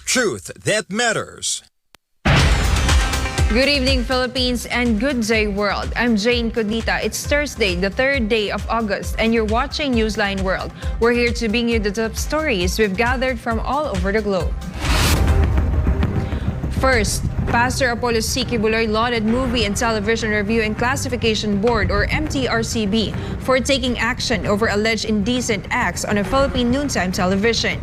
Truth that matters. Good evening, Philippines, and good day, world. I'm Jayne Codnita. It's Thursday, the 3rd day of August, and you're watching Newsline World. We're here to bring you the top stories we've gathered from all over the globe. First, Pastor Apollo C. Kibuloy lauded Movie and Television Review and Classification Board, or MTRCB, for taking action over alleged indecent acts on a Philippine noontime television.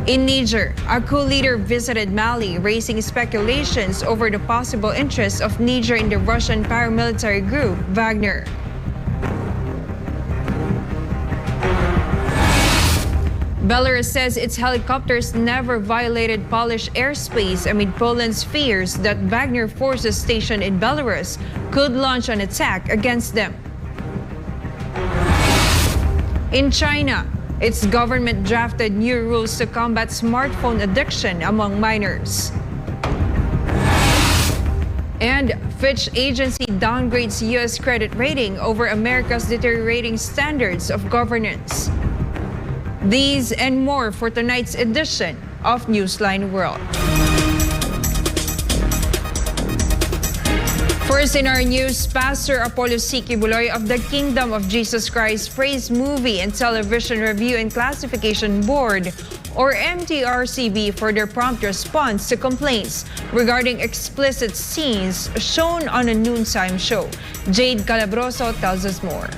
In Niger, a coup leader visited Mali, raising speculations over the possible interests of Niger in the Russian paramilitary group Wagner. Belarus says its helicopters never violated Polish airspace amid Poland's fears that Wagner forces stationed in Belarus could launch an attack against them. In China, its government drafted new rules to combat smartphone addiction among minors. And Fitch agency downgrades U.S. credit rating over America's deteriorating standards of governance. These and more for tonight's edition of Newsline World. First in our news, Pastor Apollo C. Kibuloy of the Kingdom of Jesus Christ praised Movie and Television Review and Classification Board, or MTRCB, for their prompt response to complaints regarding explicit scenes shown on a noontime show. Jayne Codnita tells us more.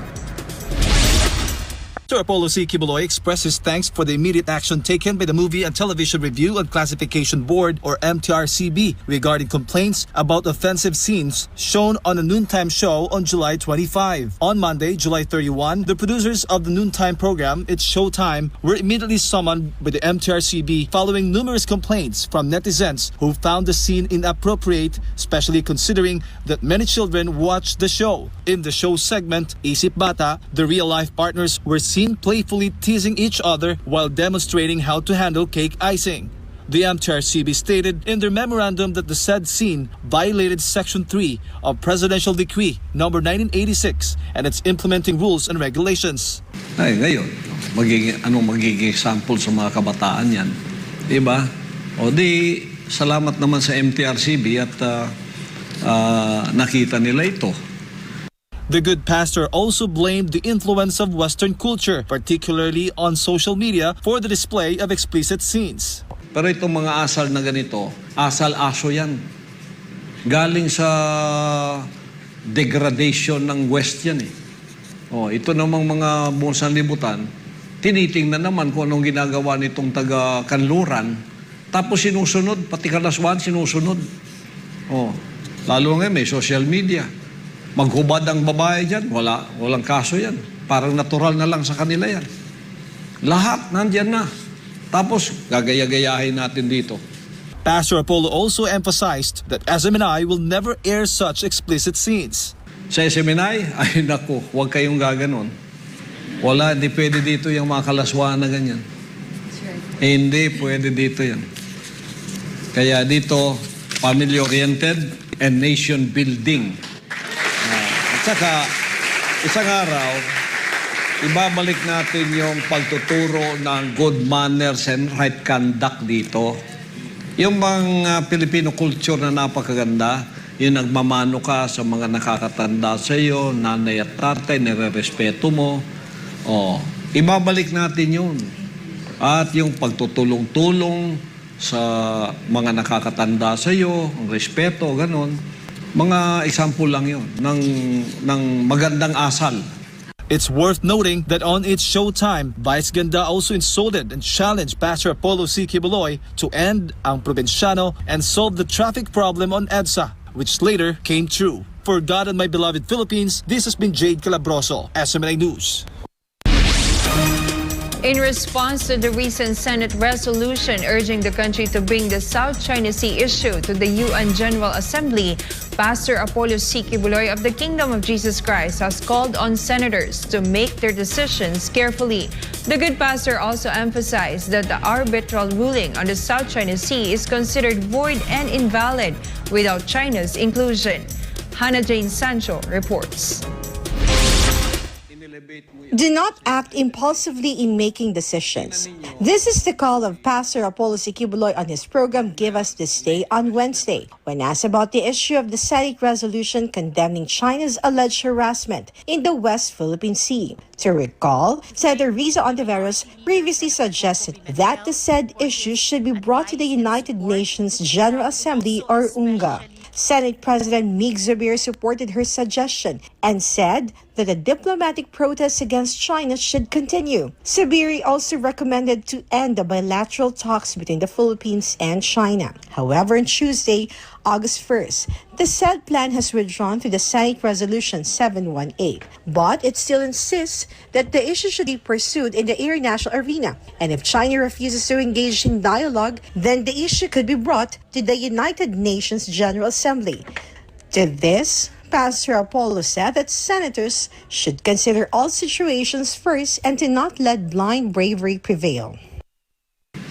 Pastor Apollo C. Kibuloy expressed his thanks for the immediate action taken by the Movie and Television Review and Classification Board, or MTRCB, regarding complaints about offensive scenes shown on a noontime show on July 25. On Monday, July 31, the producers of the noontime program, It's Showtime, were immediately summoned by the MTRCB following numerous complaints from netizens who found the scene inappropriate, especially considering that many children watched the show. In the show segment, Isip Bata, the real-life partners were seen playfully teasing each other while demonstrating how to handle cake icing. The MTRCB stated in their memorandum that the said scene violated Section 3 of Presidential Decree No. 1986 and its implementing rules and regulations. Ay, ngayon, magiging sample sa mga kabataan yan? Diba? O di, salamat naman sa MTRCB at nakita nila ito. The good pastor also blamed the influence of Western culture, particularly on social media, for the display of explicit scenes. Pero itong mga asal na ganito, asal-aso yan. Galing sa degradation ng West yan eh. O, ito namang mga bunsang libutan, tinitingnan naman kung anong ginagawa nitong taga-kanluran, tapos sinusunod, pati kalaswan sinusunod. O, lalo nga may social media. Maghubad ang babae dyan, walang kaso yan. Parang natural na lang sa kanila yan. Lahat nandyan na. Tapos, gagaya-gayahin natin dito. Pastor Apollo also emphasized that SMNI will never air such explicit scenes. Sa SMNI, ay naku, huwag kayong gaganon. Wala, hindi pwede dito yung mga kalaswaan na ganyan. Hindi pwede dito yan. Kaya dito, family-oriented and nation-building. Saka, isang araw, ibabalik natin yung pagtuturo ng good manners and right conduct dito. Yung mga Filipino culture na napakaganda, yung nagmamano ka sa mga nakakatanda sa iyo, nanay at tatay, nire-respeto mo. Ibabalik natin yun. At yung pagtutulong-tulong sa mga nakakatanda sa iyo, ang respeto, ganon. Mga example lang yun ng magandang asal. It's worth noting that on its Showtime, Vice Ganda also insulted and challenged Pastor Apollo C. Kibuloy to end ang probinsyano and solve the traffic problem on EDSA, which later came true. For God and my beloved Philippines, this has been Jayne Codnita, SMNI News. In response to the recent Senate resolution urging the country to bring the South China Sea issue to the UN General Assembly, Pastor Apollo C. Kibuloy of the Kingdom of Jesus Christ has called on senators to make their decisions carefully. The good pastor also emphasized that the arbitral ruling on the South China Sea is considered void and invalid without China's inclusion. Hannah Jane Sancho reports. Do not act impulsively in making decisions. This is the call of Pastor Apollo Cignal on his program Give Us This Day on Wednesday, when asked about the issue of the Senate resolution condemning China's alleged harassment in the West Philippine Sea. To recall, Senator Risa Ontiveros previously suggested that the said issue should be brought to the United Nations General Assembly or UNGA. Senate President Mig Zubir supported her suggestion and said that the diplomatic protests against China should continue. Zubir also recommended to end the bilateral talks between the Philippines and China. However, on Tuesday, August 1st, the said plan has withdrawn to the Senate Resolution 718, but it still insists that the issue should be pursued in the international arena, and if China refuses to engage in dialogue, then the issue could be brought to the United Nations General Assembly. To this, Pastor Apollo said that senators should consider all situations first and to not let blind bravery prevail.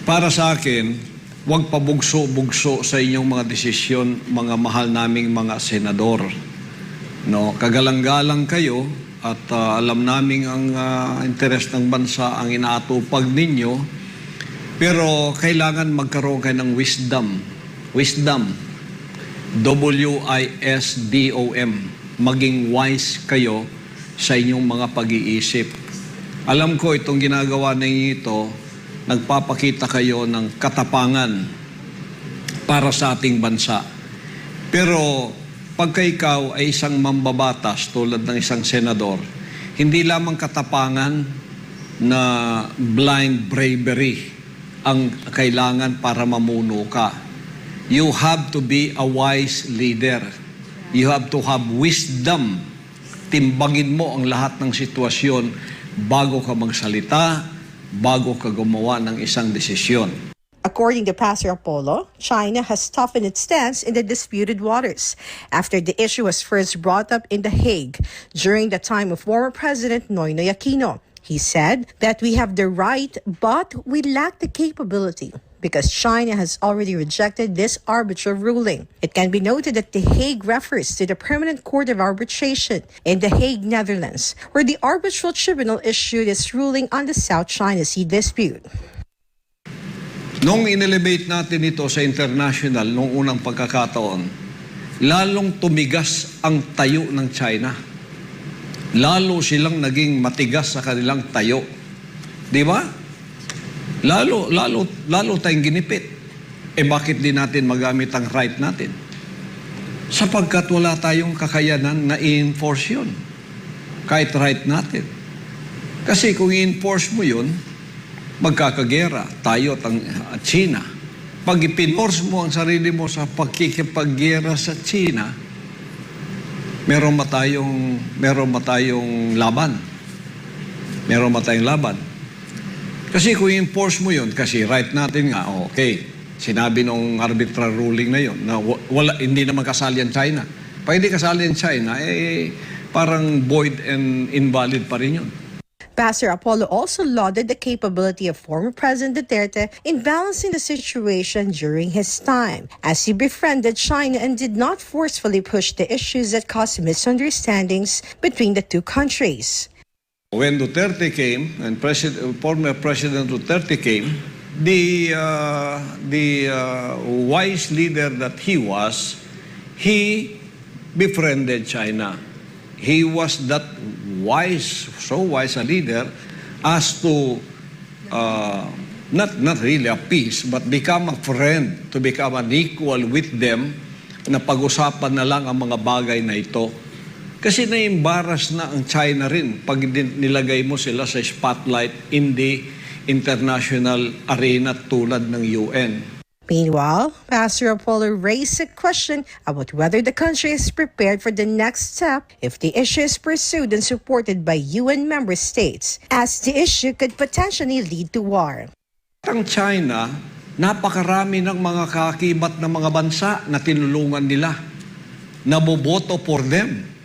Para sa akin, huwag pabugso-bugso sa inyong mga desisyon, mga mahal naming mga senador. No, kagalang-galang kayo at alam naming ang interes ng bansa ang inaatupag ninyo, pero kailangan magkaroon kayo ng wisdom. Wisdom. W-I-S-D-O-M. Maging wise kayo sa inyong mga pag-iisip. Alam ko itong ginagawa ninyo ito, nagpapakita kayo ng katapangan para sa ating bansa. Pero pagka ikaw ay isang mambabatas tulad ng isang senador, hindi lamang katapangan na blind bravery ang kailangan para mamuno ka. You have to be a wise leader. You have to have wisdom. Timbangin mo ang lahat ng sitwasyon bago ka magsalita, bago ka gumawa ng isang desisyon. According to Pastor Apollo, China has toughened its stance in the disputed waters after the issue was first brought up in The Hague during the time of former President Noynoy Aquino. He said that we have the right, but we lack the capability, because China has already rejected this arbitral ruling. It can be noted that The Hague refers to the Permanent Court of Arbitration in The Hague, Netherlands, where the arbitral tribunal issued its ruling on the South China Sea dispute. Nung inelevate natin ito sa international, nung unang pagkakataon, lalong tumigas ang tayo ng China. Lalo silang naging matigas sa kanilang tayo. Di ba? Lalo tayong ginipit. Bakit di natin magamit ang right natin? Sapagkat wala tayong kakayanan na i-enforce yun. Kahit right natin. Kasi kung i-enforce mo yun, magkakagera tayo at China. Pag i-enforce mo ang sarili mo sa pagkikipaggera sa China, meron ba tayong laban? Meron ba tayong laban? Kasi kung i-enforce mo yun, kasi right natin nga, okay, sinabi nung arbitral ruling na yun, na hindi naman kasali ang China. Pag hindi kasali ang China, parang void and invalid pa rin yun. Pastor Apollo also lauded the capability of former President Duterte in balancing the situation during his time, as he befriended China and did not forcefully push the issues that caused misunderstandings between the two countries. When Duterte came, and former President Duterte came, the wise leader that he was, he befriended China. He was that so wise a leader as to not really appease, but become a friend, to become an equal with them, na pag-usapan na lang ang mga bagay na ito. Kasi na-embarrass na ang China rin pag nilagay mo sila sa spotlight in the international arena tulad ng UN. Meanwhile, Pastor Apollo raised a question about whether the country is prepared for the next step if the issue is pursued and supported by UN member states, as the issue could potentially lead to war. Ang China, napakarami ng mga kakibat na mga bansa na tinulungan nila, naboboto for them.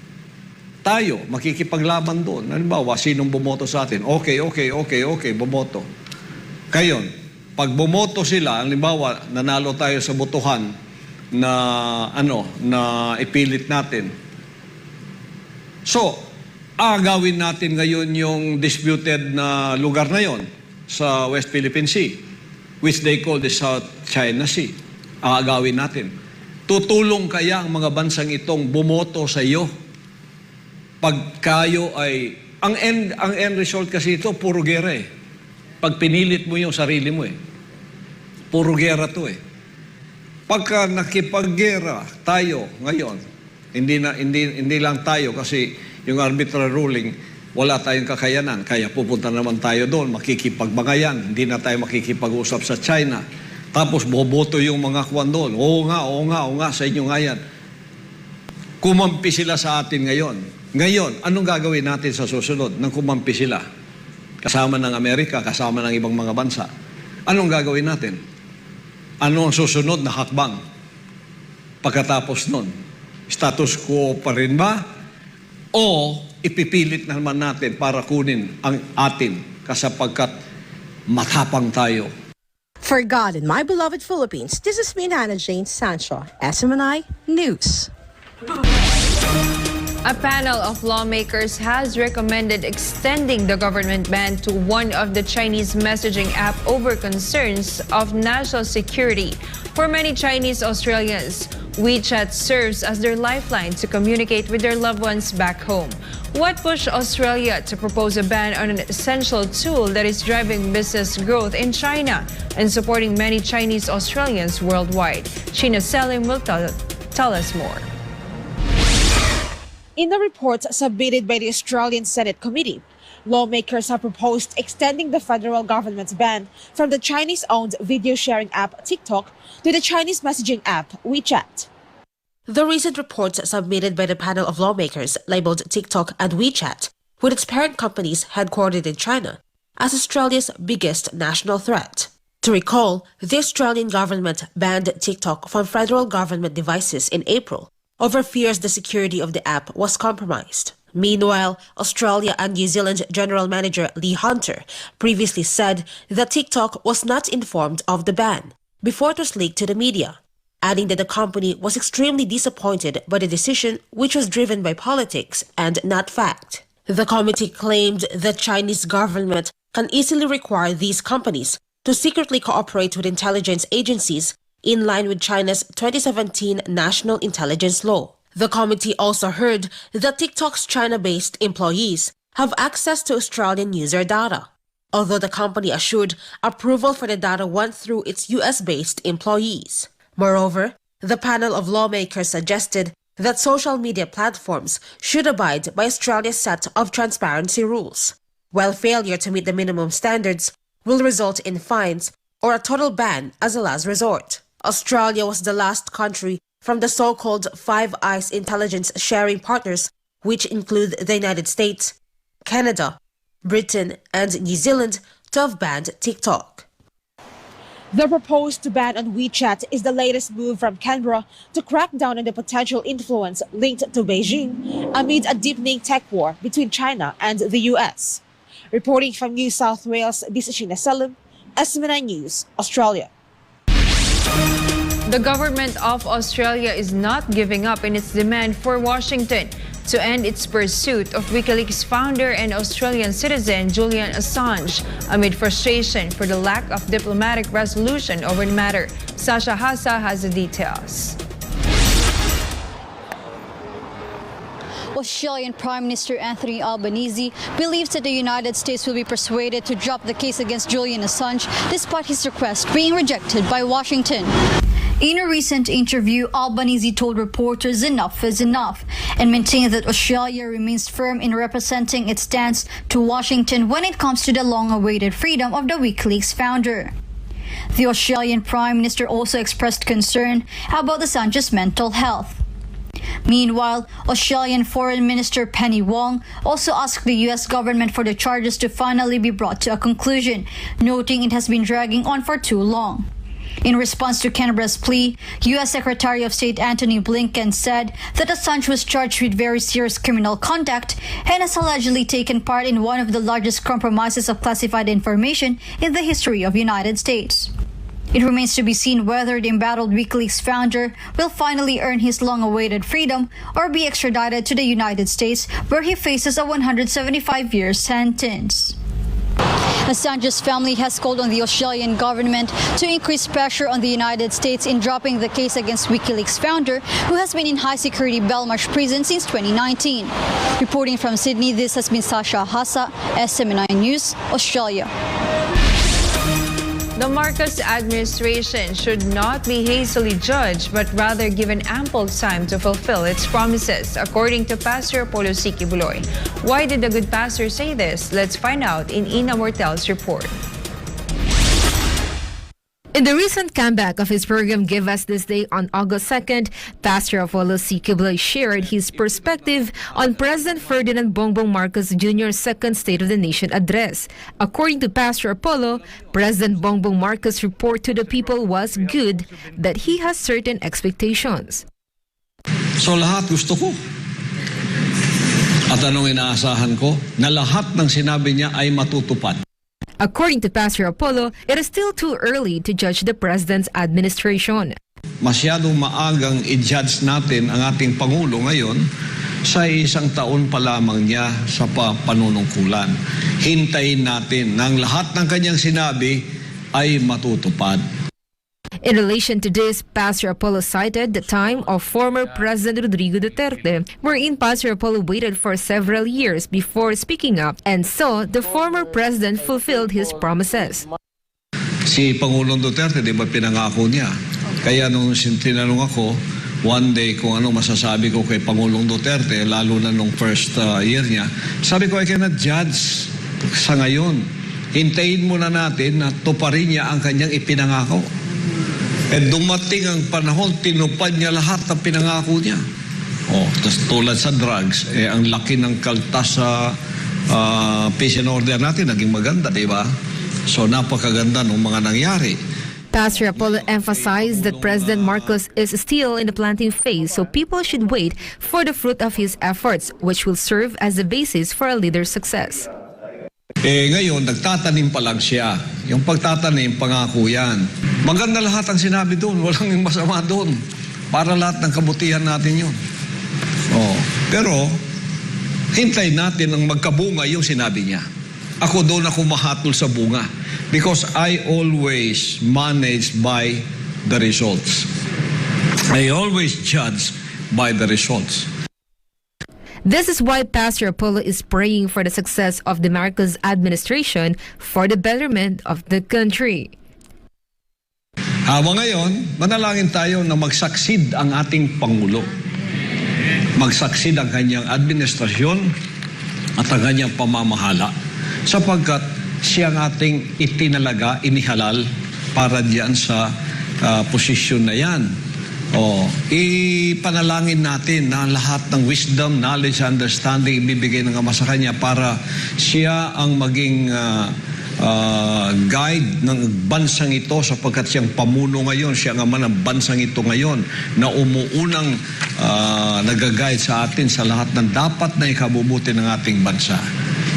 Tayo, makikipaglaban doon. Halimbawa, sinong bumoto sa atin? Okay, bumoto. Kayon, pag bumoto sila, halimbawa, nanalo tayo sa Butuan na ipilit natin. So, Agawin natin ngayon yung disputed na lugar na yon sa West Philippine Sea, which they call the South China Sea. Agawin natin. Tutulong kaya ang mga bansang itong bumoto sa iyo pag kayo ay... Ang end result kasi ito, puro gera eh. Pag pinilit mo yung sarili mo eh. Puro gera to eh. Pagka nakipaggera tayo ngayon, hindi lang tayo kasi yung arbitral ruling, wala tayong kakayanan. Kaya pupunta naman tayo doon, makikipagbangayan. Hindi na tayo makikipag-usap sa China. Tapos boboto yung mga kwan doon. Oo nga, sa inyo nga yan. Kumampi sila sa atin ngayon. Ngayon, anong gagawin natin sa susunod nang kumampi sila? Kasama ng Amerika, kasama ng ibang mga bansa. Anong gagawin natin? Ano ang susunod na hakbang? Pagkatapos nun, status quo pa rin ba? O ipipilit naman natin para kunin ang atin kasapagkat matapang tayo. For God and my beloved Philippines, this is me, Jayne Codnita, SMNI News. A panel of lawmakers has recommended extending the government ban to one of the Chinese messaging app over concerns of national security. For many Chinese Australians, WeChat serves as their lifeline to communicate with their loved ones back home. What pushed Australia to propose a ban on an essential tool that is driving business growth in China and supporting many Chinese Australians worldwide? Sheena Selim will tell us more. In the report submitted by the Australian Senate Committee, lawmakers have proposed extending the federal government's ban from the Chinese-owned video-sharing app TikTok to the Chinese messaging app WeChat. The recent report submitted by the panel of lawmakers labeled TikTok and WeChat, with its parent companies headquartered in China, as Australia's biggest national threat. To recall, the Australian government banned TikTok from federal government devices in April over fears the security of the app was compromised. Meanwhile, Australia and New Zealand General Manager Lee Hunter previously said that TikTok was not informed of the ban before it was leaked to the media, adding that the company was extremely disappointed by the decision, which was driven by politics and not fact. The committee claimed the Chinese government can easily require these companies to secretly cooperate with intelligence agencies in line with China's 2017 National Intelligence Law. The committee also heard that TikTok's China-based employees have access to Australian user data, although the company assured approval for the data went through its US-based employees. Moreover, the panel of lawmakers suggested that social media platforms should abide by Australia's set of transparency rules, while failure to meet the minimum standards will result in fines or a total ban as a last resort. Australia was the last country from the so-called Five Eyes intelligence sharing partners, which include the United States, Canada, Britain, and New Zealand, to have banned TikTok. The proposed ban on WeChat is the latest move from Canberra to crack down on the potential influence linked to Beijing amid a deepening tech war between China and the US. Reporting from New South Wales, this is Sheena Selim, SMNI News, Australia. The government of Australia is not giving up in its demand for Washington to end its pursuit of WikiLeaks founder and Australian citizen Julian Assange amid frustration for the lack of diplomatic resolution over the matter. Sasha Hassa has the details. Australian Prime Minister Anthony Albanese believes that the United States will be persuaded to drop the case against Julian Assange despite his request being rejected by Washington. In a recent interview, Albanese told reporters enough is enough and maintained that Australia remains firm in representing its stance to Washington when it comes to the long-awaited freedom of the WikiLeaks founder. The Australian Prime Minister also expressed concern about Assange's mental health. Meanwhile, Australian Foreign Minister Penny Wong also asked the US government for the charges to finally be brought to a conclusion, noting it has been dragging on for too long. In response to Canberra's plea, U.S. Secretary of State Antony Blinken said that Assange was charged with very serious criminal conduct and has allegedly taken part in one of the largest compromises of classified information in the history of the United States. It remains to be seen whether the embattled WikiLeaks founder will finally earn his long-awaited freedom or be extradited to the United States, where he faces a 175-year sentence. Assange's family has called on the Australian government to increase pressure on the United States in dropping the case against WikiLeaks founder, who has been in high-security Belmarsh prison since 2019. Reporting from Sydney, this has been Sasha Hassa, SMNI News, Australia. The Marcos administration should not be hastily judged, but rather given ample time to fulfill its promises, according to Pastor Apollo C. Kibuloy. Why did the good pastor say this? Let's find out in Ina Mortel's report. In the recent comeback of his program Give Us This Day on August 2nd, Pastor Apollo C. Kibuloy shared his perspective on President Ferdinand Bongbong Marcos Jr.'s second State of the Nation address. According to Pastor Apollo, President Bongbong Marcos' report to the people was good, that he has certain expectations. So lahat gusto ko. At anong inaasahan ko? Na lahat ng sinabi niya ay matutupad. According to Pastor Apollo, it is still too early to judge the President's administration. Masyadong maagang i-judge natin ang ating Pangulo ngayon sa isang taon pa lamang niya sa panunungkulan. Hintayin natin na ang lahat ng kanyang sinabi ay matutupad. In relation to this, Pastor Apollo cited the time of former President Rodrigo Duterte, wherein Pastor Apollo waited for several years before speaking up, and so the former president fulfilled his promises. Si Pangulong Duterte, di ba pinangako niya? Kaya nung tinanong ako, one day kung ano masasabi ko kay Pangulong Duterte, lalo na nung first year niya, sabi ko, I cannot judge sa ngayon. Hintayin muna natin na tuparin niya ang kanyang ipinangako. At dumating ang panahon, tinupad niya lahat ng pinangako niya. Tapos tulad sa drugs, ang laki ng kaltas sa peace and order natin, naging maganda, di ba? So napakaganda ng mga nangyari. Pastor Apollo emphasized that President Marcos is still in the planting phase, so people should wait for the fruit of his efforts, which will serve as the basis for a leader's success. Ngayon, nagtatanim pa lang siya. Yung pagtatanim, pangako yan. Maganda lahat ang sinabi doon. Walang masama doon. Para lahat ng kabutihan natin yun. Pero, hintayin natin ang magkabunga yung sinabi niya. Ako doon ako mahatol sa bunga. Because I always manage by the results. I always judge by the results. This is why Pastor Apollo is praying for the success of the Marcos administration for the betterment of the country. Habang ngayon, manalangin tayo na magsaksid ang ating Pangulo. Magsaksid ang kanyang administrasyon at ang kanyang pamamahala. Sapagkat siya ang ating itinalaga, inihalal para diyan sa posisyon na yan. Ipanalangin natin na lahat ng wisdom, knowledge, understanding ibibigay ng Ama sa kanya para siya ang maging guide ng bansang ito, sapagkat siyang pamuno ngayon, siya ang ama ng bansang ito ngayon na umuunang nag-guide sa atin sa lahat ng dapat na ikabubuti ng ating bansa.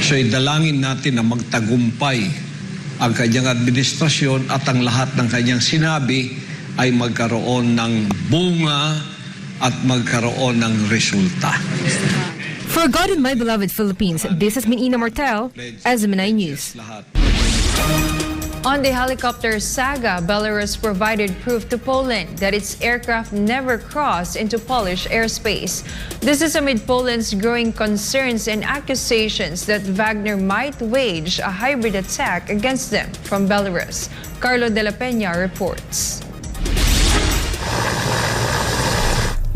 So idalangin natin na magtagumpay ang kanyang administrasyon at ang lahat ng kanyang sinabi ay magkaroon ng bunga at magkaroon ng resulta. For God and my beloved Philippines, this has been Ina Mortel, SMNI News. On the helicopter saga, Belarus provided proof to Poland that its aircraft never crossed into Polish airspace. This is amid Poland's growing concerns and accusations that Wagner might wage a hybrid attack against them from Belarus. Carlo de la Peña reports.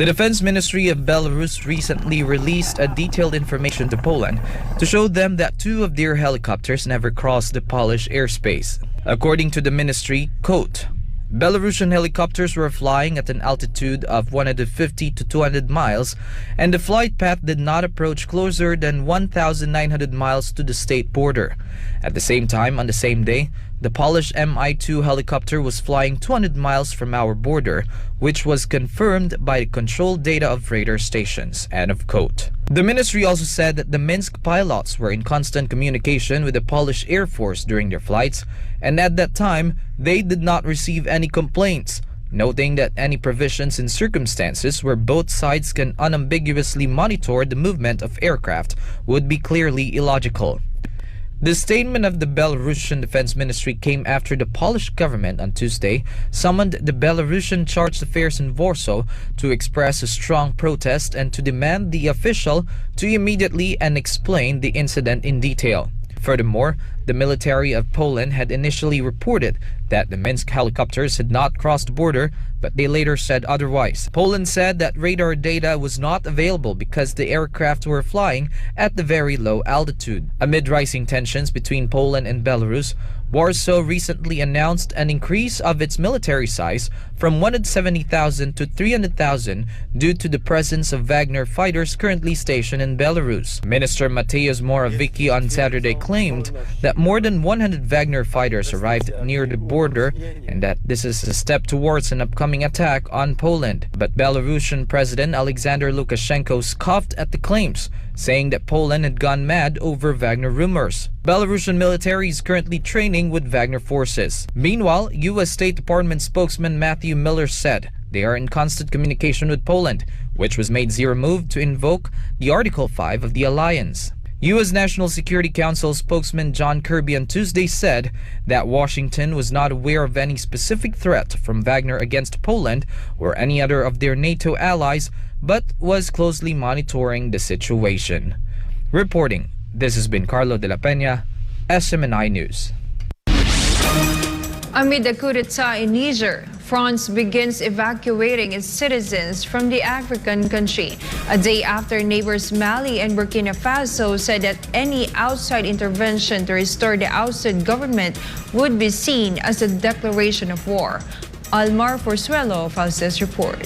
The Defense Ministry of Belarus recently released a detailed information to Poland to show them that 2 of their helicopters never crossed the Polish airspace. According to the ministry, quote, Belarusian helicopters were flying at an altitude of 150 to 200 miles, and the flight path did not approach closer than 1,900 miles to the state border. At the same time, on the same day, the Polish Mi-2 helicopter was flying 200 miles from our border, which was confirmed by control data of radar stations. End of quote. The ministry also said that the Minsk pilots were in constant communication with the Polish Air Force during their flights, and at that time, they did not receive any complaints, noting that any provisions in circumstances where both sides can unambiguously monitor the movement of aircraft would be clearly illogical. The statement of the Belarusian Defense Ministry came after the Polish government on Tuesday summoned the Belarusian Chargé d'Affaires in Warsaw to express a strong protest and to demand the official to immediately and explain the incident in detail. Furthermore, the military of Poland had initially reported that the Minsk helicopters had not crossed the border, but they later said otherwise. Poland said that radar data was not available because the aircraft were flying at the very low altitude. Amid rising tensions between Poland and Belarus, Warsaw recently announced an increase of its military size from 170,000 to 300,000 due to the presence of Wagner fighters currently stationed in Belarus. Minister Mateusz Morawiecki on Saturday claimed that more than 100 Wagner fighters arrived near the border and that this is a step towards an upcoming attack on Poland. But Belarusian President Alexander Lukashenko scoffed at the claims, saying that Poland had gone mad over Wagner rumors. Belarusian military is currently training with Wagner forces. Meanwhile, U.S. State Department spokesman Matthew Miller said they are in constant communication with Poland, which was made zero move to invoke the Article 5 of the alliance. U.S. National Security Council spokesman John Kirby on Tuesday said that Washington was not aware of any specific threat from Wagner against Poland or any other of their NATO allies, but was closely monitoring the situation. Reporting, this has been Carlo de la Peña, SMNI News. Amid the coup d'etat in Niger, France begins evacuating its citizens from the African country, a day after neighbors Mali and Burkina Faso said that any outside intervention to restore the ousted government would be seen as a declaration of war. Almar Forzuelo files this report.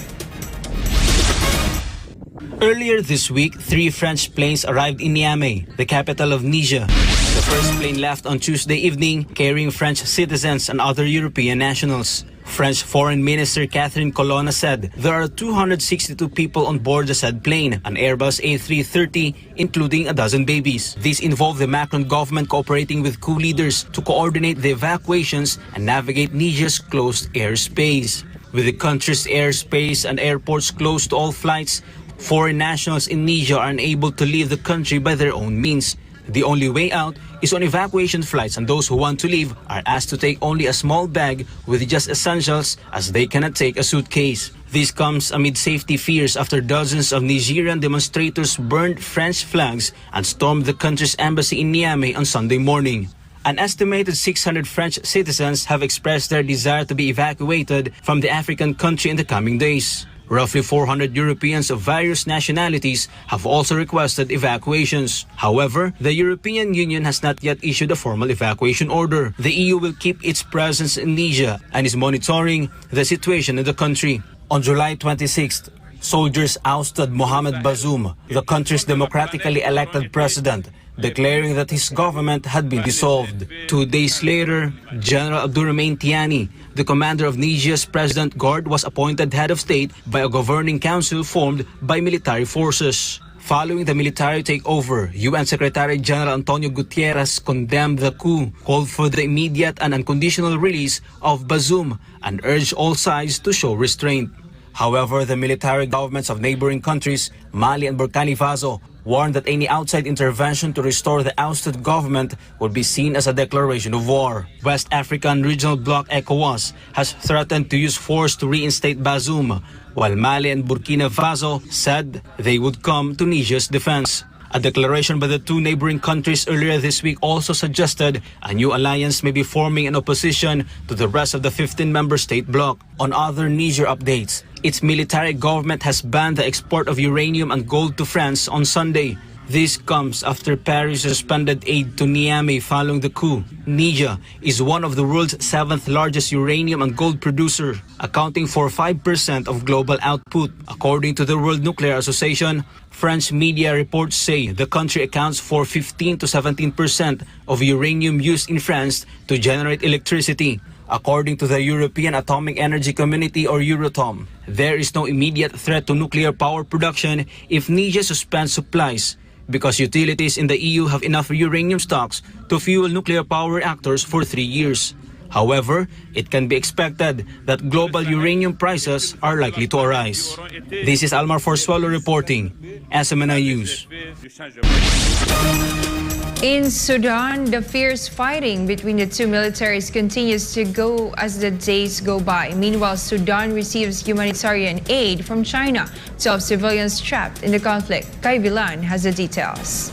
Earlier this week, 3 French planes arrived in Niamey, the capital of Niger. The first plane left on Tuesday evening, carrying French citizens and other European nationals. French Foreign Minister Catherine Colonna said there are 262 people on board the said plane, an Airbus A330, including a dozen babies. This involved the Macron government cooperating with coup leaders to coordinate the evacuations and navigate Niger's closed airspace. With the country's airspace and airports closed to all flights, foreign nationals in Niger are unable to leave the country by their own means. The only way out is on evacuation flights, and those who want to leave are asked to take only a small bag with just essentials, as they cannot take a suitcase. This comes amid safety fears after dozens of Nigerian demonstrators burned French flags and stormed the country's embassy in Niamey on Sunday morning. An estimated 600 French citizens have expressed their desire to be evacuated from the African country in the coming days. Roughly 400 Europeans of various nationalities have also requested evacuations. However, the European Union has not yet issued a formal evacuation order. The EU will keep its presence in Niger and is monitoring the situation in the country. On July 26th, soldiers ousted Mohamed Bazoum, the country's democratically elected president, declaring that his government had been dissolved. 2 days later, General Abdourahmane Tiani, the commander of Niger's President Guard, was appointed head of state by a governing council formed by military forces. Following the military takeover, UN Secretary General Antonio Guterres condemned the coup, called for the immediate and unconditional release of Bazoum, and urged all sides to show restraint. However, the military governments of neighboring countries, Mali and Burkina Faso, warned that any outside intervention to restore the ousted government would be seen as a declaration of war. West African Regional Bloc ECOWAS has threatened to use force to reinstate Bazoum, while Mali and Burkina Faso said they would come to Niger's defense. A declaration by the two neighboring countries earlier this week also suggested a new alliance may be forming in opposition to the rest of the 15-member state bloc. On other Niger updates, its military government has banned the export of uranium and gold to France on Sunday. This comes after Paris suspended aid to Niamey following the coup. Niger is one of the world's 7th largest uranium and gold producer, accounting for 5% of global output. According to the World Nuclear Association, French media reports say the country accounts for 15 to 17% of uranium used in France to generate electricity. According to the European Atomic Energy Community or Euratom, there is no immediate threat to nuclear power production if Niger suspends supplies because utilities in the EU have enough uranium stocks to fuel nuclear power reactors for 3 years. However, it can be expected that global uranium prices are likely to rise. This is Almar Forsuelo reporting, SMNI News. In Sudan, the fierce fighting between the two militaries continues to go as the days go by. Meanwhile, Sudan receives humanitarian aid from China to help civilians trapped in the conflict. Vigan has the details.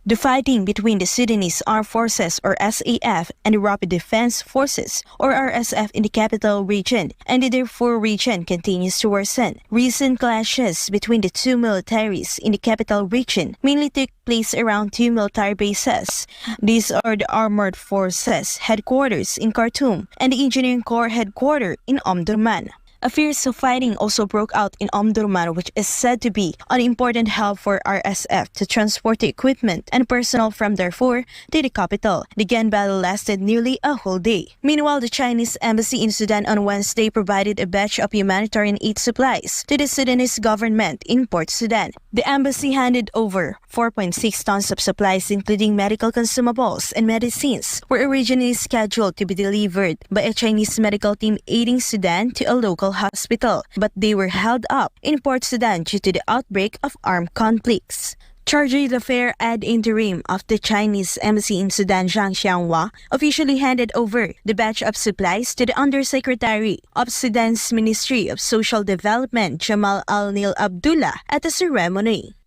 The fighting between the Sudanese Armed Forces or SAF and the Rapid Defense Forces or RSF in the capital region and the Darfur region continues to worsen. Recent clashes between the two militaries in the capital region mainly took place around two military bases. These are the Armored Forces headquarters in Khartoum and the Engineering Corps headquarters in Omdurman. A fierce fighting also broke out in Omdurman, which is said to be an important hub for RSF to transport the equipment and personnel from Darfur to the capital. The gun battle lasted nearly a whole day. Meanwhile, the Chinese embassy in Sudan on Wednesday provided a batch of humanitarian aid supplies to the Sudanese government in Port Sudan. The embassy handed over 4.6 tons of supplies, including medical consumables and medicines, were originally scheduled to be delivered by a Chinese medical team aiding Sudan to a local hospital, but they were held up in Port Sudan due to the outbreak of armed conflicts. Chargé d'Affaires ad interim of the Chinese embassy in Sudan, Zhang Xianghua, officially handed over the batch of supplies to the Undersecretary of Sudan's Ministry of Social Development, Jamal Al-Nil Abdullah, at the ceremony.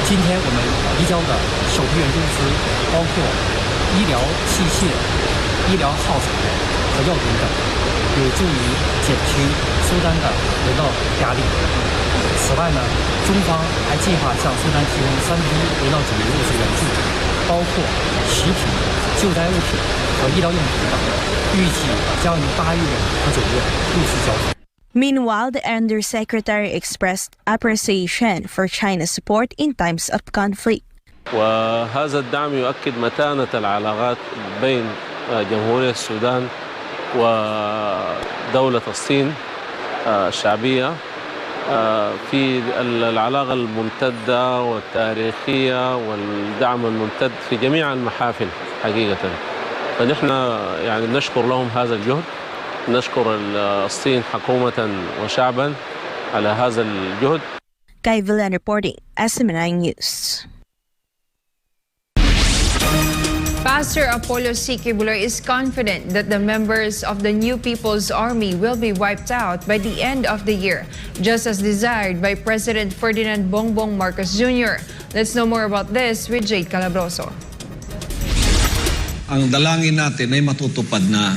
今天我们移交的首批援物资包括医疗器械、医疗耗材和药品等，有助于减轻苏丹的人道压力。此外呢，中方还计划向苏丹提供3批人道主义物资援助，包括食品、救灾物品和医疗用品等，预计将于8月和9月陆续交付。 Meanwhile, the Undersecretary expressed appreciation for China's support in times of conflict. وهذا الدعم يؤكد متانة العلاقات بين جمهورية السودان ودولة الصين الشعبية في العلاقة الممتدة والتاريخية والدعم الممتد في جميع المحافل حقيقة. فنحن يعني نشكر لهم هذا الجهد. نشكر الصين حكومة وشعبا على هذا الجهد. Vigan reporting, SMNI News. Pastor Apollo C. Kibuloy is confident that the members of the New People's Army will be wiped out by the end of the year, just as desired by President Ferdinand Bongbong Marcos Jr. Let's know more about this with Jade Calabroso. Ang dalangin natin ay matutupad na.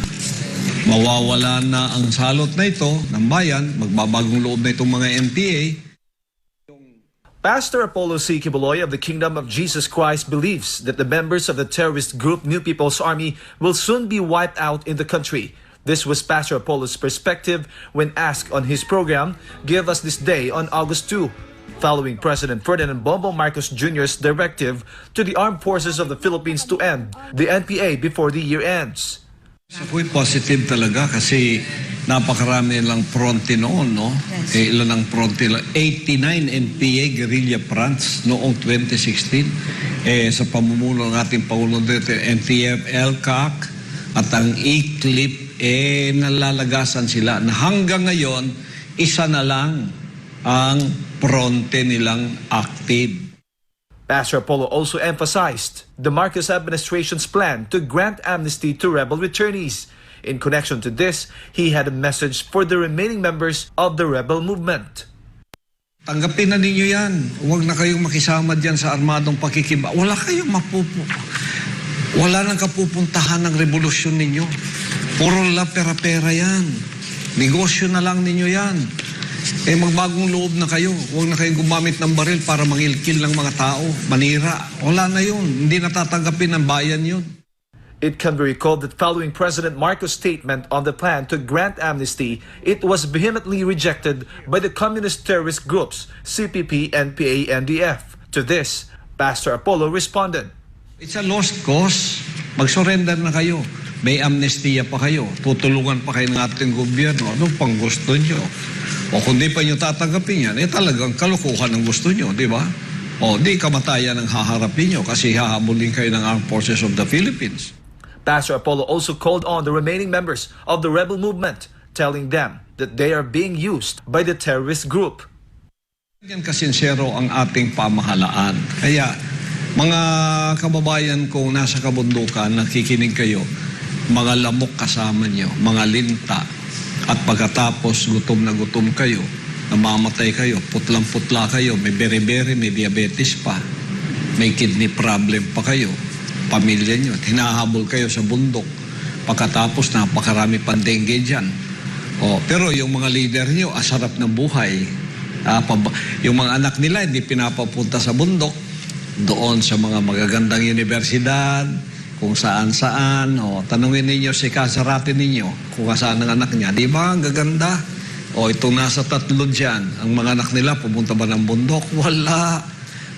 Mawawala na ang salot na ito ng bayan, magbabagong loob na itong mga MPA. Pastor Apollo C. Kibuloy of the Kingdom of Jesus Christ believes that the members of the terrorist group New People's Army will soon be wiped out in the country. This was Pastor Apollo's perspective when asked on his program, Give Us This Day on August 2, following President Ferdinand Bongbong Marcos Jr.'s directive to the Armed Forces of the Philippines to end the NPA before the year ends. Ako'y positive talaga kasi napakarami lang fronte noon, no? Yes. Ilan ang fronte lang? 89 NPA guerrilla fronts noong 2016. Sa pamumuno ng ating Pangulo dito, NTF, LCAC at ang ICLIP, nalalagasan sila na hanggang ngayon, isa na lang ang fronte nilang active. Pastor Apollo also emphasized the Marcos administration's plan to grant amnesty to rebel returnees. In connection to this, he had a message for the remaining members of the rebel movement. Tanggapin na ninyo yan. Huwag na kayong makisama dyan sa armadong pakikiba. Wala kayong Wala nang kapupuntahan ng revolusyon ninyo. Puro la pera-pera yan. Negosyo na lang ninyo yan. Magbagong loob na kayo. Huwag na kayong gumamit ng baril para mangilkil ng mga tao, manira. Wala na yun. Hindi natatanggapin ng bayan yun. It can be recalled that following President Marcos' statement on the plan to grant amnesty, it was vehemently rejected by the communist terrorist groups CPP, NPA, NDF. To this, Pastor Apollo responded. It's a lost cause. Mag-surrender na kayo. May amnestiya pa kayo. Tutulungan pa kayo ng ating gobyerno. Ano pang gusto nyo? O kung di pa nyo tatanggapin yan, talagang kalukuhan ng gusto nyo, di ba? O di kamatayan ang haharapin nyo kasi hahabulin kayo ng Armed Forces of the Philippines. Pastor Apollo also called on the remaining members of the rebel movement, telling them that they are being used by the terrorist group. Yan kasinsero ang ating pamahalaan. Kaya mga kababayan kong nasa kabundukan, nakikinig kayo, mga lamok kasama nyo, mga linta, at pagkatapos gutom na gutom kayo, namamatay kayo, putlang-putla kayo, may bere-bere, may diabetes pa, may kidney problem pa kayo, pamilya nyo, hinahabol kayo sa bundok, pagkatapos napakarami pang dengue dyan. Pero yung mga leader nyo, asarap ng buhay. Yung mga anak nila, hindi pinapapunta sa bundok, doon sa mga magagandang universidad, kung saan-saan. Tanungin ninyo si kasarate ninyo kung saan ang anak niya. Di ba? Ang gaganda. Itong nasa 3 dyan, ang mga anak nila pumunta ba ng bundok? Wala.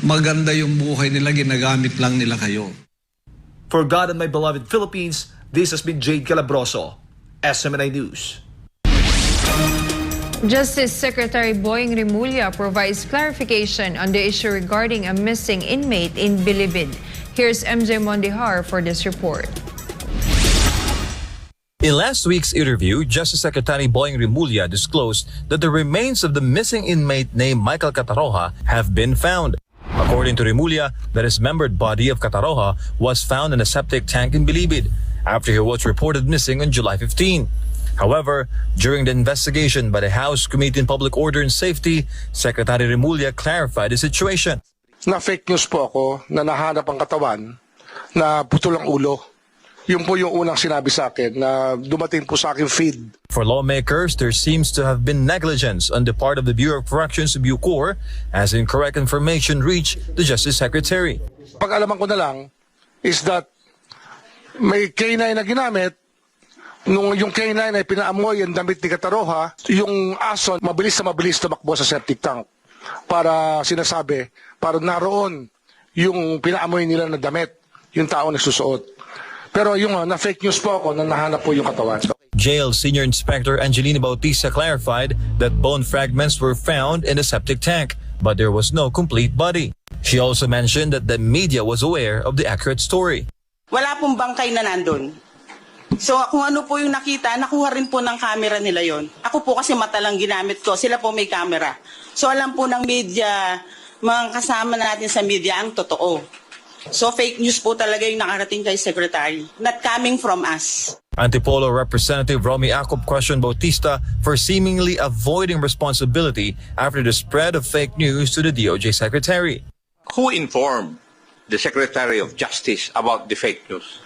Maganda yung buhay nila, ginagamit lang nila kayo. For God and my beloved Philippines, this has been Jayne Codnita, SMNI News. Justice Secretary Boying Rimulya provides clarification on the issue regarding a missing inmate in Bilibid. Here's MJ Mondihar for this report. In last week's interview, Justice Secretary Boying Rimulya disclosed that the remains of the missing inmate named Michael Cataroha have been found. According to Rimulya, the dismembered body of Cataroha was found in a septic tank in Bilibid after he was reported missing on July 15. However, during the investigation by the House Committee on Public Order and Safety, Secretary Rimulya clarified the situation. Na fake news po ako na nahanap ang katawan na putol ang ulo. Yun po yung unang sinabi sa akin na dumating po sa akin feed. For lawmakers, there seems to have been negligence on the part of the Bureau of Corrections of Bucor as incorrect information reached the Justice Secretary. Pag-alaman ko na lang is that may K9 na ginamit. Nung yung K9 ay pinaamoy ang damit ni Cataroha, yung aso mabilis tumakbo sa septic tank para sinasabi, para naroon yung pinaamoy nila na damit, yung tao nagsusuot. Pero yung na fake news po ako na nahanap po yung katawan. Jail Senior Inspector Angelina Bautista clarified that bone fragments were found in the septic tank, but there was no complete body. She also mentioned that the media was aware of the accurate story. Wala pong bangkay na nandun. So kung ano po yung nakita, nakuha rin po ng camera nila yon. Ako po kasi mata lang ginamit ko, sila po may camera. So alam po ng media, mga kasama natin sa media ang totoo. So fake news po talaga yung nakarating kay Secretary, not coming from us. Antipolo Representative Romy Acob questioned Bautista for seemingly avoiding responsibility after the spread of fake news to the DOJ Secretary. Who informed the Secretary of Justice about the fake news?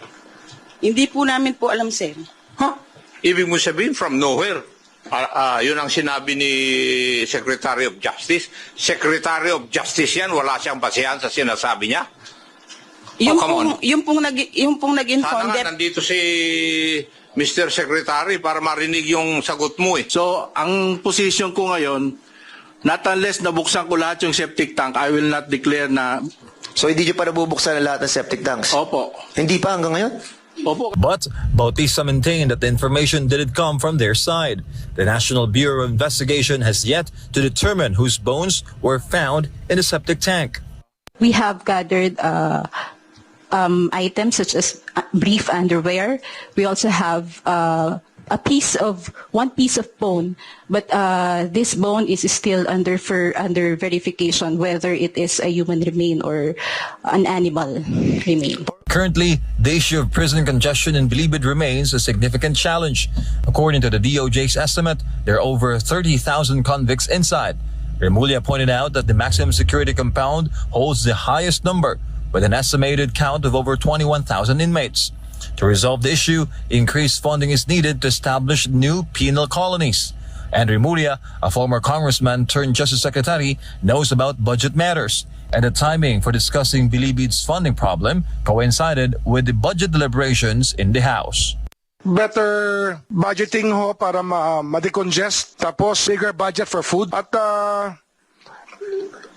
Hindi po namin po alam, sir. Ibig mo sabihin from nowhere. Yun ang sinabi ni Secretary of Justice. Secretary of Justice yan, wala siyang basehan sa sinasabi niya. Yung pong nag-inform. Sana nga nandito si Mr. Secretary para marinig yung sagot mo eh. So, ang position ko ngayon, not unless nabuksan ko lahat yung septic tank, I will not declare na... So, hindi nyo pa nabubuksan na lahat ng septic tanks? Opo. Hindi pa hanggang ngayon? But Bautista maintained that the information didn't come from their side. The National Bureau of Investigation has yet to determine whose bones were found in the septic tank. We have gathered items such as brief underwear. We also have one piece of bone, but this bone is still under verification whether it is a human remain or an animal remain. Currently, the issue of prison congestion in Bilibid remains a significant challenge. According to the DOJ's estimate, there are over 30,000 convicts inside. Rimulya pointed out that the maximum security compound holds the highest number, with an estimated count of over 21,000 inmates. To resolve the issue, increased funding is needed to establish new penal colonies. And Rimulya, a former congressman turned Justice Secretary, knows about budget matters. And the timing for discussing Bilibid's funding problem coincided with the budget deliberations in the House. Better budgeting ho para ma-decongest, tapos bigger budget for food. At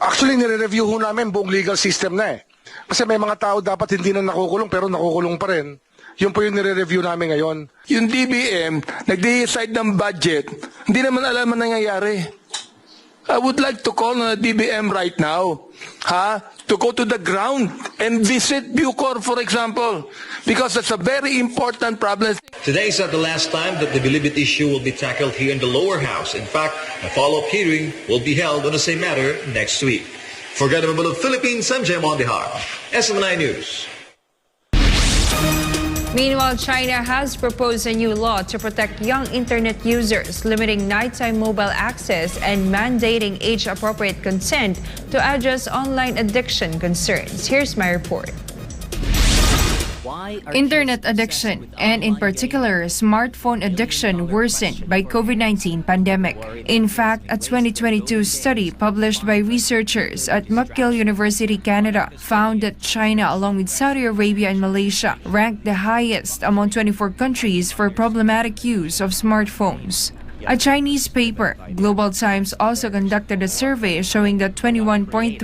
actually nire-review ho namin buong legal system na eh. Kasi may mga tao dapat hindi na nakukulong pero nakukulong pa rin. Yun po yung nire-review namin ngayon. Yung DBM, nag-decide ng budget, hindi naman alam ang nangyayari. I would like to call on the DBM right now, to go to the ground and visit Bucor, for example, because that's a very important problem. Today is not the last time that the Bilibid issue will be tackled here in the lower house. In fact, a follow-up hearing will be held on the same matter next week. For Government of the Philippines, I'm Jem Ondihar, SMNI News. Meanwhile, China has proposed a new law to protect young internet users, limiting nighttime mobile access and mandating age-appropriate consent to address online addiction concerns. Here's my report. Internet addiction, and in particular smartphone addiction, worsened by COVID-19 pandemic. In fact, a 2022 study published by researchers at McGill University, Canada, found that China, along with Saudi Arabia and Malaysia, ranked the highest among 24 countries for problematic use of smartphones. A Chinese paper, Global Times, also conducted a survey showing that 21.3%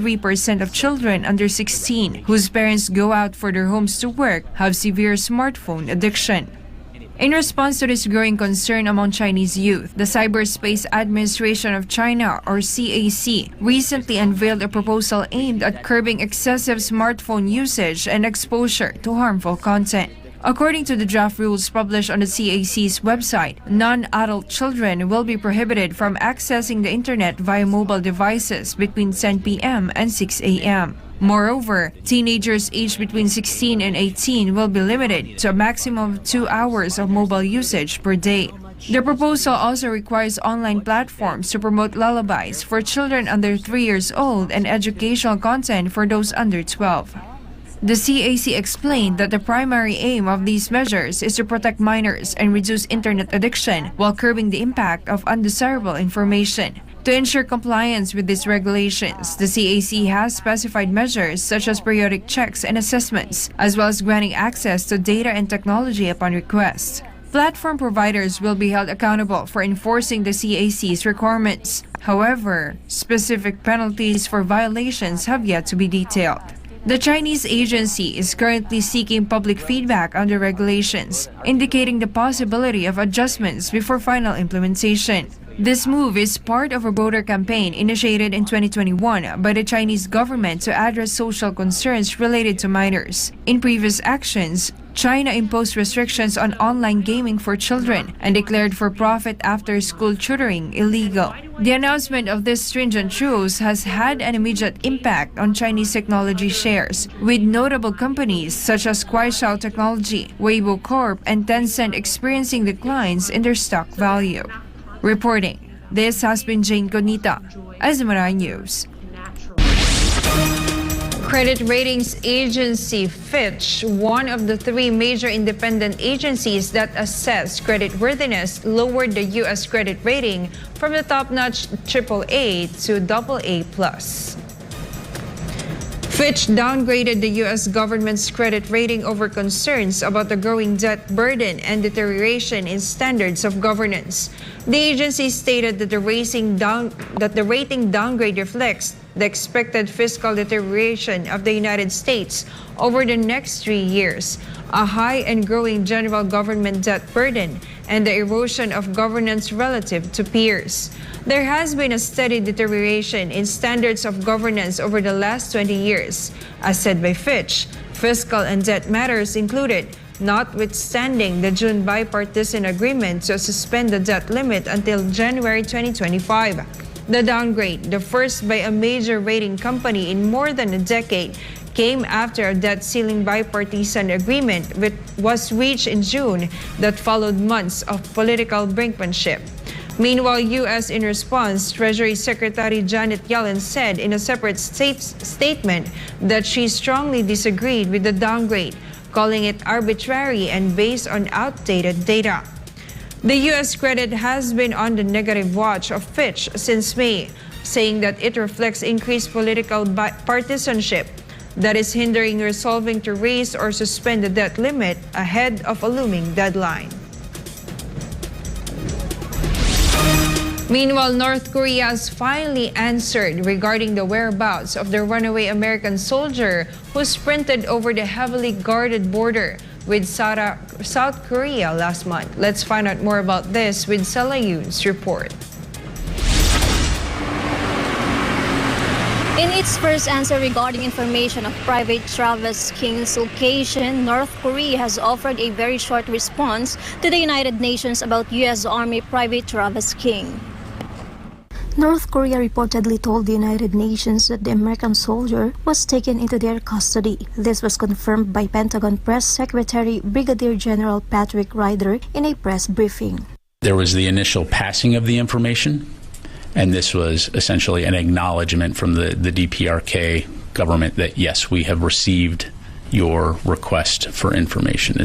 of children under 16 whose parents go out for their homes to work have severe smartphone addiction. In response to this growing concern among Chinese youth, the Cyberspace Administration of China, or CAC, recently unveiled a proposal aimed at curbing excessive smartphone usage and exposure to harmful content. According to the draft rules published on the CAC's website, non-adult children will be prohibited from accessing the internet via mobile devices between 10 p.m. and 6 a.m. Moreover, teenagers aged between 16 and 18 will be limited to a maximum of 2 hours of mobile usage per day. The proposal also requires online platforms to promote lullabies for children under 3 years old and educational content for those under 12. The CAC explained that the primary aim of these measures is to protect minors and reduce internet addiction while curbing the impact of undesirable information. To ensure compliance with these regulations, the CAC has specified measures such as periodic checks and assessments, as well as granting access to data and technology upon request. Platform providers will be held accountable for enforcing the CAC's requirements. However, specific penalties for violations have yet to be detailed. The Chinese agency is currently seeking public feedback on the regulations, indicating the possibility of adjustments before final implementation. This move is part of a broader campaign initiated in 2021 by the Chinese government to address social concerns related to minors. In previous actions, China imposed restrictions on online gaming for children and declared for-profit after-school tutoring illegal. The announcement of these stringent rules has had an immediate impact on Chinese technology shares, with notable companies such as Kuaishou Technology, Weibo Corp, and Tencent experiencing declines in their stock value. Reporting, this has been Jayne Codnita, SMNI News. Credit ratings agency Fitch, one of the 3 major independent agencies that assess creditworthiness, lowered the U.S. credit rating from the top-notch AAA to AA+. Fitch downgraded the U.S. government's credit rating over concerns about the growing debt burden and deterioration in standards of governance. The agency stated that the rating downgrade reflects the expected fiscal deterioration of the United States over the next 3 years, a high and growing general government debt burden, and the erosion of governance relative to peers. There has been a steady deterioration in standards of governance over the last 20 years. As said by Fitch, fiscal and debt matters included, notwithstanding the June bipartisan agreement to suspend the debt limit until January 2025. The downgrade, the first by a major rating company in more than a decade, came after a debt ceiling bipartisan agreement which was reached in June that followed months of political brinkmanship. Meanwhile, U.S. in response, Treasury Secretary Janet Yellen said in a separate statement that she strongly disagreed with the downgrade, calling it arbitrary and based on outdated data. The U.S. credit has been on the negative watch of Fitch since May, saying that it reflects increased political partisanship that is hindering resolving to raise or suspend the debt limit ahead of a looming deadline. Meanwhile, North Korea has finally answered regarding the whereabouts of the runaway American soldier who sprinted over the heavily guarded border with South Korea last month. Let's find out more about this with Salayun's report. In its first answer regarding information of Private Travis King's location, North Korea has offered a very short response to the United Nations about U.S. Army Private Travis King. North Korea reportedly told the United Nations that the American soldier was taken into their custody. This was confirmed by Pentagon Press Secretary Brigadier General Patrick Ryder in a press briefing. There was the initial passing of the information, and this was essentially an acknowledgement from the DPRK government that yes, we have received your request for information.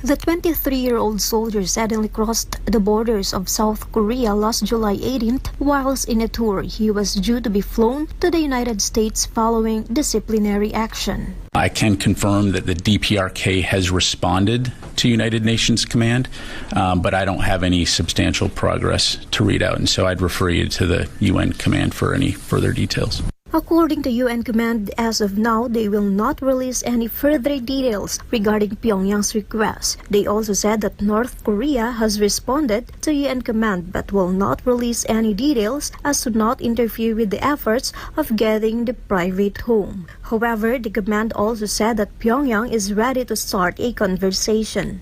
The 23-year-old soldier suddenly crossed the borders of South Korea last July 18th. Whilst in a tour, he was due to be flown to the United States following disciplinary action. I can confirm that the DPRK has responded to United Nations Command, but I don't have any substantial progress to read out, and so I'd refer you to the UN Command for any further details. According to UN Command, as of now, they will not release any further details regarding Pyongyang's request. They also said that North Korea has responded to UN Command but will not release any details as to not interfere with the efforts of getting the private home. However, the command also said that Pyongyang is ready to start a conversation.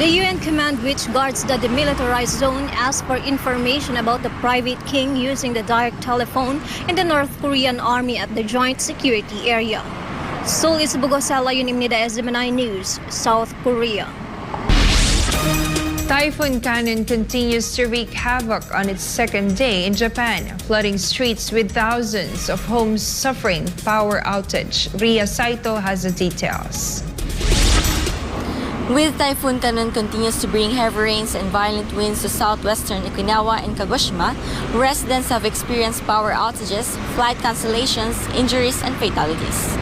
The UN command, which guards the demilitarized zone, asked for information about the private king using the direct telephone in the North Korean army at the joint security area. Seoul, Isabela, Salayunimnida, SMNI News, South Korea. Typhoon Kanon continues to wreak havoc on its second day in Japan, flooding streets with thousands of homes suffering power outage. Ria Saito has the details. With Typhoon Kanon continues to bring heavy rains and violent winds to southwestern Okinawa and Kagoshima, residents have experienced power outages, flight cancellations, injuries, and fatalities.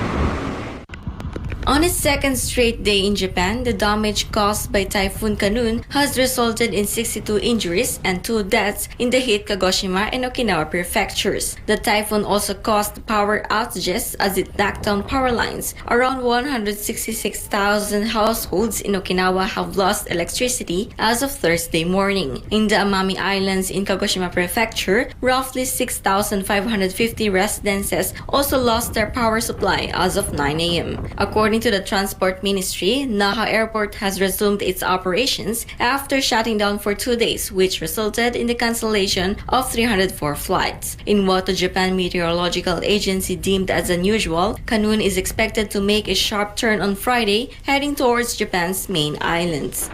On its second straight day in Japan, the damage caused by Typhoon Kanon has resulted in 62 injuries and 2 deaths in the hit Kagoshima and Okinawa prefectures. The typhoon also caused power outages as it knocked down power lines. Around 166,000 households in Okinawa have lost electricity as of Thursday morning. In the Amami Islands in Kagoshima Prefecture, roughly 6,550 residences also lost their power supply as of 9 a.m. According to the Transport Ministry, Naha Airport has resumed its operations after shutting down for 2 days, which resulted in the cancellation of 304 flights. In what the Japan Meteorological Agency deemed as unusual, Kanon is expected to make a sharp turn on Friday, heading towards Japan's main islands.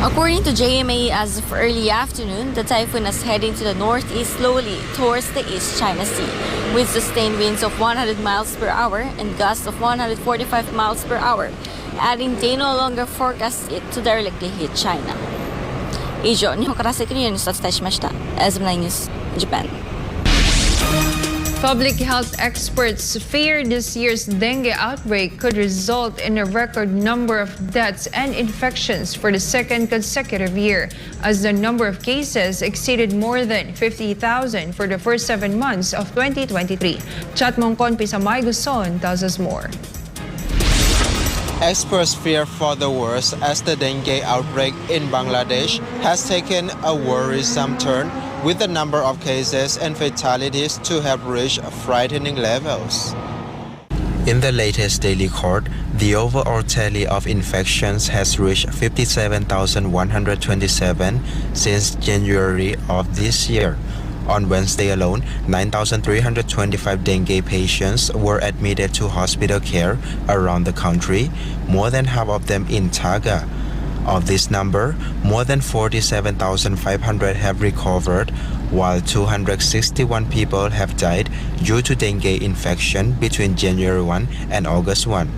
According to JMA, as of early afternoon, the typhoon is heading to the northeast slowly towards the East China Sea, with sustained winds of 100 miles per hour and gusts of 145 miles per hour, adding they no longer forecast it to directly hit China. 以上、日本から世界ニュースをお伝えしました。SMNI News, Japan. Public health experts fear this year's dengue outbreak could result in a record number of deaths and infections for the second consecutive year, as the number of cases exceeded more than 50,000 for the first 7 months of 2023. Chatmongkon Pisamay Guson tells us more. Experts fear for the worst as the dengue outbreak in Bangladesh has taken a worrisome turn, with the number of cases and fatalities to have reached frightening levels. In the latest daily count, the overall tally of infections has reached 57,127 since January of this year. On Wednesday alone, 9,325 dengue patients were admitted to hospital care around the country, more than half of them in Taga. Of this number, more than 47,500 have recovered, while 261 people have died due to dengue infection between January 1 and August 1.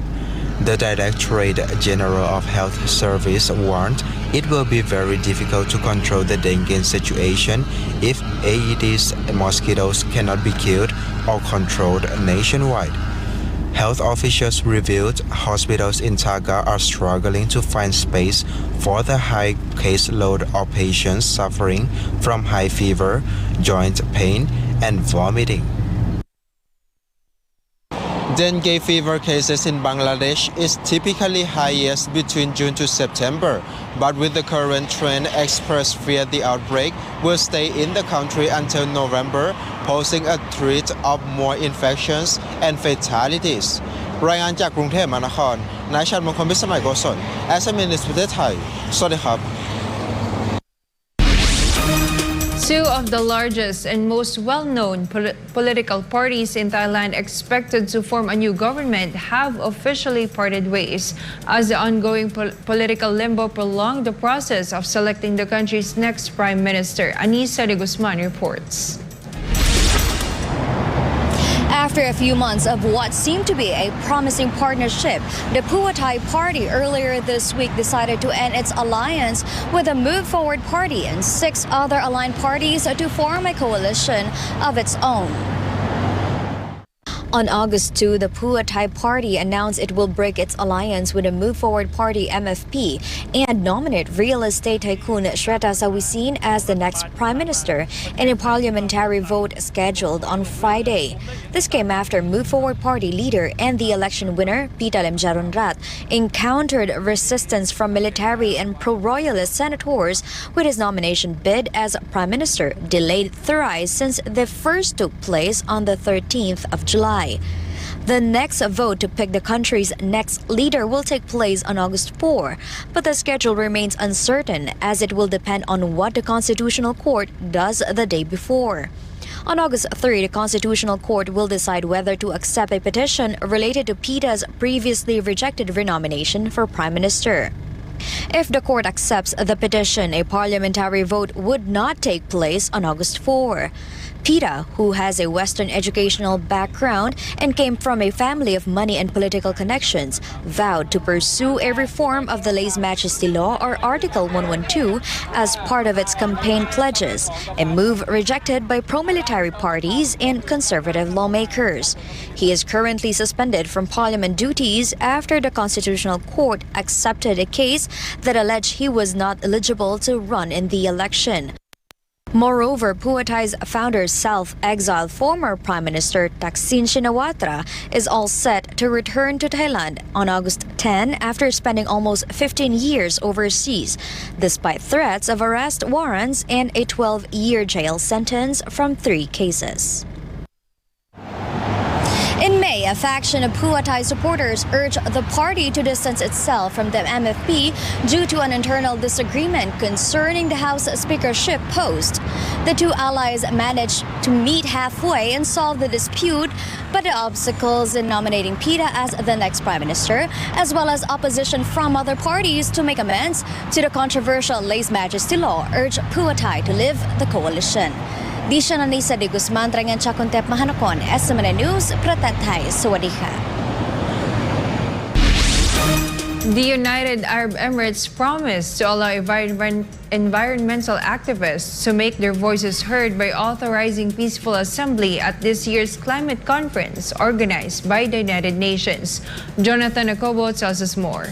The Directorate General of Health Service warned it will be very difficult to control the dengue situation if Aedes mosquitoes cannot be killed or controlled nationwide. Health officials revealed hospitals in Taga are struggling to find space for the high caseload of patients suffering from high fever, joint pain, and vomiting. Dengue fever cases in Bangladesh is typically highest between June to September, but with the current trend, experts fear the outbreak will stay in the country until November, posing a threat of more infections and fatalities. รายงานจากกรุงเทพมหานคร นายชันมงคลพิสมัยโกศล SMNI ประเทศไทย สวัสดีครับ Two of the largest and most well-known political parties in Thailand expected to form a new government have officially parted ways as the ongoing political limbo prolonged the process of selecting the country's next prime minister. Anissa de Guzman reports. After a few months of what seemed to be a promising partnership, the Pheu Thai Party earlier this week decided to end its alliance with the Move Forward Party and 6 other aligned parties to form a coalition of its own. On August 2, the Pheu Thai Party announced it will break its alliance with the Move Forward Party MFP and nominate real estate tycoon Shreta Sawisin as the next prime minister in a parliamentary vote scheduled on Friday. This came after Move Forward Party leader and the election winner, Pita Limjaronrat, encountered resistance from military and pro-royalist senators with his nomination bid as prime minister delayed thrice since the first took place on the 13th of July. The next vote to pick the country's next leader will take place on August 4, but the schedule remains uncertain as it will depend on what the Constitutional Court does the day before. On August 3, the Constitutional Court will decide whether to accept a petition related to Pita's previously rejected renomination for Prime Minister. If the court accepts the petition, a parliamentary vote would not take place on August 4. Pita, who has a Western educational background and came from a family of money and political connections, vowed to pursue a reform of the Lèse Majesty Law or Article 112 as part of its campaign pledges, a move rejected by pro-military parties and conservative lawmakers. He is currently suspended from parliament duties after the Constitutional Court accepted a case that alleged he was not eligible to run in the election. Moreover, Pheu Thai's founder, self-exiled former Prime Minister Thaksin Shinawatra is all set to return to Thailand on August 10 after spending almost 15 years overseas, despite threats of arrest warrants and a 12-year jail sentence from 3 cases. In May, a faction of Pheu Thai supporters urged the party to distance itself from the MFP due to an internal disagreement concerning the House Speakership post. The two allies managed to meet halfway and solve the dispute, but the obstacles in nominating Pita as the next prime minister, as well as opposition from other parties to make amends to the controversial Lèse Majesty Law, urged Pheu Thai to leave the coalition. Disha Anissa de Guzman, Trangan Chakuntep Mahanakon, SMNI News, Pratat Thai, Sawadika. The United Arab Emirates promised to allow environmental activists to make their voices heard by authorizing peaceful assembly at this year's climate conference organized by the United Nations. Jonathan Acobo tells us more.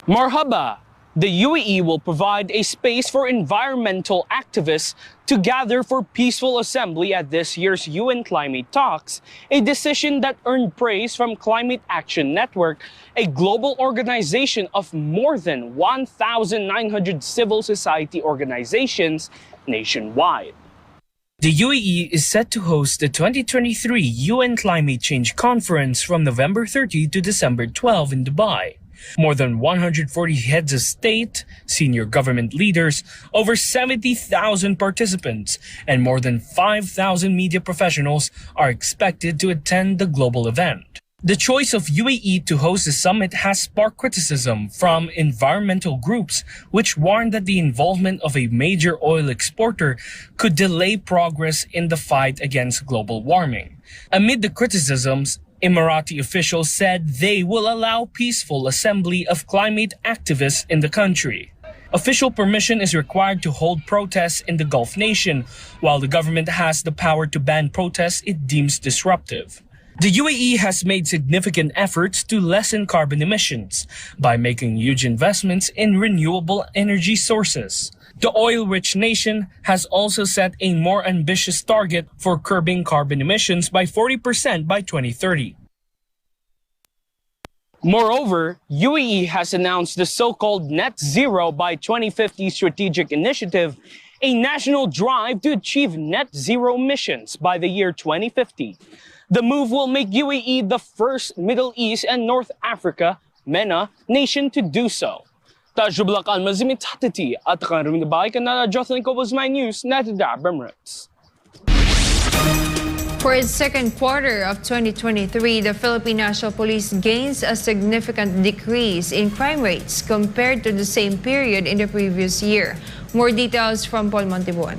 Marhaba! The UAE will provide a space for environmental activists to gather for peaceful assembly at this year's UN climate talks, a decision that earned praise from Climate Action Network, a global organization of more than 1,900 civil society organizations nationwide. The UAE is set to host the 2023 UN Climate Change Conference from November 30 to December 12 in Dubai. More than 140 heads of state, senior government leaders, over 70,000 participants, and more than 5,000 media professionals are expected to attend the global event. The choice of UAE to host the summit has sparked criticism from environmental groups, which warn that the involvement of a major oil exporter could delay progress in the fight against global warming. Amid the criticisms, Emirati officials said they will allow peaceful assembly of climate activists in the country. Official permission is required to hold protests in the Gulf nation, while the government has the power to ban protests it deems disruptive. The UAE has made significant efforts to lessen carbon emissions by making huge investments in renewable energy sources. The oil-rich nation has also set a more ambitious target for curbing carbon emissions by 40% by 2030. Moreover, UAE has announced the so-called Net Zero by 2050 strategic initiative, a national drive to achieve net zero emissions by the year 2050. The move will make UAE the first Middle East and North Africa MENA nation to do so. Tajublakan mazimit hatiti at karaming bahay kanala Jocelyn Cobos My News natida Emirates. For its second quarter of 2023, the Philippine National Police gains a significant decrease in crime rates compared to the same period in the previous year. More details from Paul Montebuan.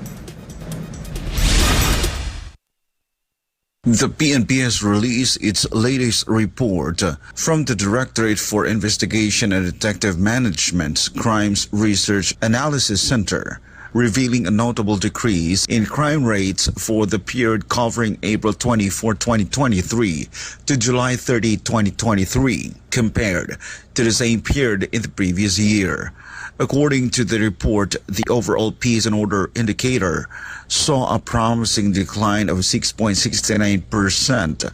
The PNP has released its latest report from the Directorate for Investigation and Detective Management's Crimes Research Analysis Center, revealing a notable decrease in crime rates for the period covering April 24, 2023 to July 30, 2023, compared to the same period in the previous year. According to the report, the overall peace and order indicator saw a promising decline of 6.69%,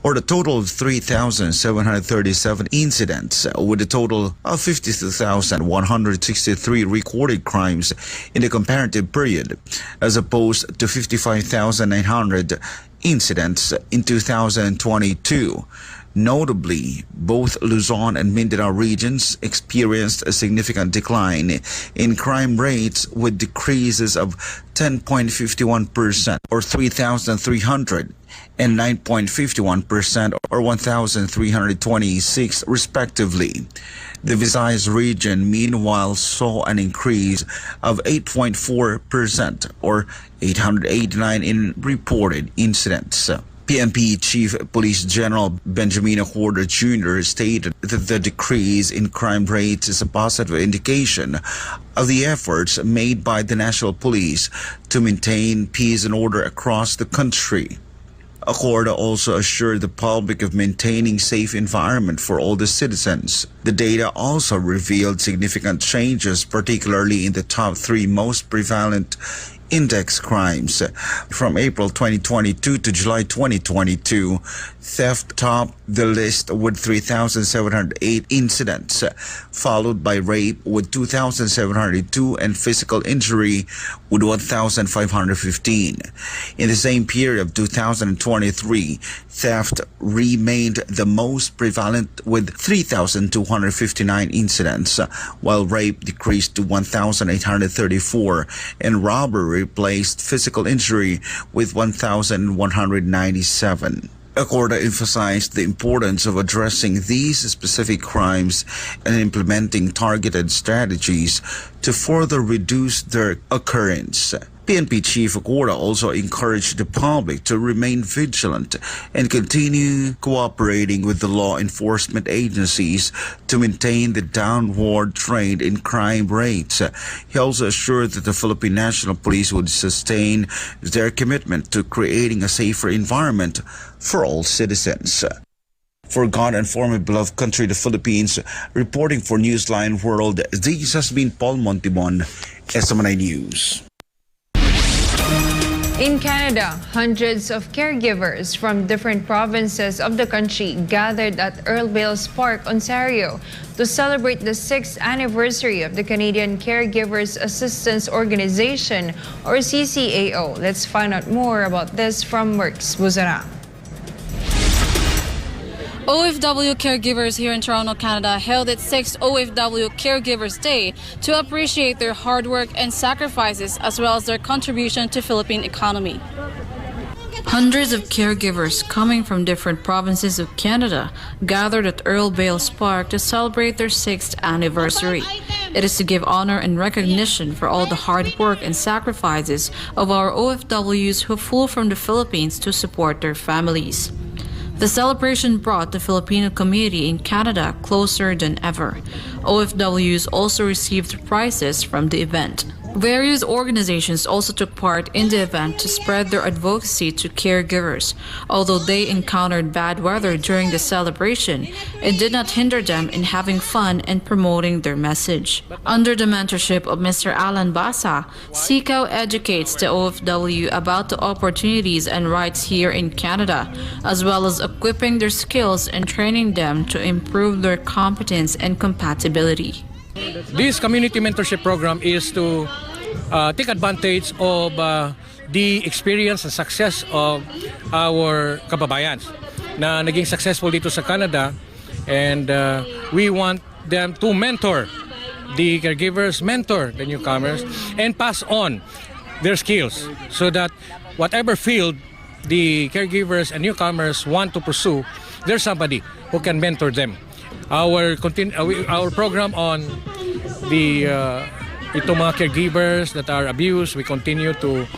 or the total of 3,737 incidents, with a total of 52,163 recorded crimes in the comparative period, as opposed to 55,900 incidents in 2022. Notably, both Luzon and Mindanao regions experienced a significant decline in crime rates, with decreases of 10.51% or 3,300 and 9.51% or 1,326 respectively. The Visayas region meanwhile saw an increase of 8.4% or 889 in reported incidents. PNP Chief Police General Benjamin Horder Jr. stated that the decrease in crime rates is a positive indication of the efforts made by the National Police to maintain peace and order across the country. Horder also assured the public of maintaining safe environment for all the citizens. The data also revealed significant changes, particularly in the top 3 most prevalent index crimes. From April 2022 to July 2022, theft topped the list with 3,708 incidents, followed by rape with 2,702 and physical injury with 1,515. In the same period of 2023, theft remained the most prevalent with 3,259 incidents, while rape decreased to 1,834 and robbery replaced physical injury with 1,197. Horder emphasized the importance of addressing these specific crimes and implementing targeted strategies to further reduce their occurrence. PNP Chief Horder also encouraged the public to remain vigilant and continue cooperating with the law enforcement agencies to maintain the downward trend in crime rates. He also assured that the Philippine National Police would sustain their commitment to creating a safer environment for all citizens. For God and for my beloved country, the Philippines, reporting for Newsline World, this has been Paul Montimon, SMNI News. In Canada, hundreds of caregivers from different provinces of the country gathered at Earl Bales Park, Ontario, to celebrate the 6th anniversary of the Canadian Caregivers Assistance Organization, or CCAO. Let's find out more about this from Merx Buzara. OFW caregivers here in Toronto, Canada held its 6th OFW Caregivers Day to appreciate their hard work and sacrifices as well as their contribution to Philippine economy. Hundreds of caregivers coming from different provinces of Canada gathered at Earl Bales Park to celebrate their 6th anniversary. It is to give honor and recognition for all the hard work and sacrifices of our OFWs who flew from the Philippines to support their families. The celebration brought the Filipino community in Canada closer than ever. OFWs also received prizes from the event. Various organizations also took part in the event to spread their advocacy to caregivers. Although they encountered bad weather during the celebration, it did not hinder them in having fun and promoting their message. Under the mentorship of Mr. Alan Basa, SICAO educates the OFW about the opportunities and rights here in Canada, as well as equipping their skills and training them to improve their competence and compatibility. This community mentorship program is to take advantage of the experience and success of our kababayans na naging successful dito sa Canada, and we want them to mentor the caregivers, mentor the newcomers, and pass on their skills so that whatever field the caregivers and newcomers want to pursue, there's somebody who can mentor them. Our program on the itong mga caregivers that are abused, we continue to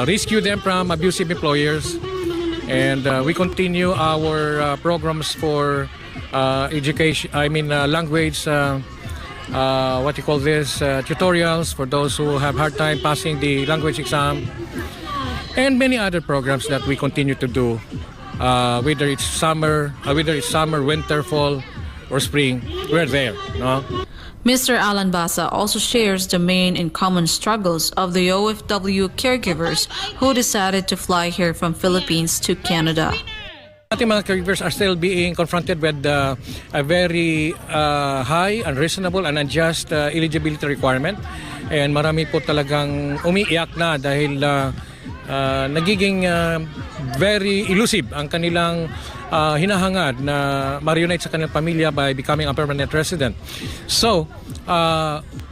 rescue them from abusive employers, and we continue our programs for education. Language. Tutorials for those who have hard time passing the language exam, and many other programs that we continue to do. Whether it's summer, winter, fall, or spring, we're there. No? Mr. Alan Basa also shares the main and common struggles of the OFW caregivers who decided to fly here from Philippines to Canada. Ating mga caregivers are still being confronted with a very high, unreasonable, and unjust eligibility requirement. And marami po talagang umiiyak na dahil nagiging very elusive ang kanilang hinahangad na ma-reunite sa kanilang pamilya by becoming a permanent resident. So,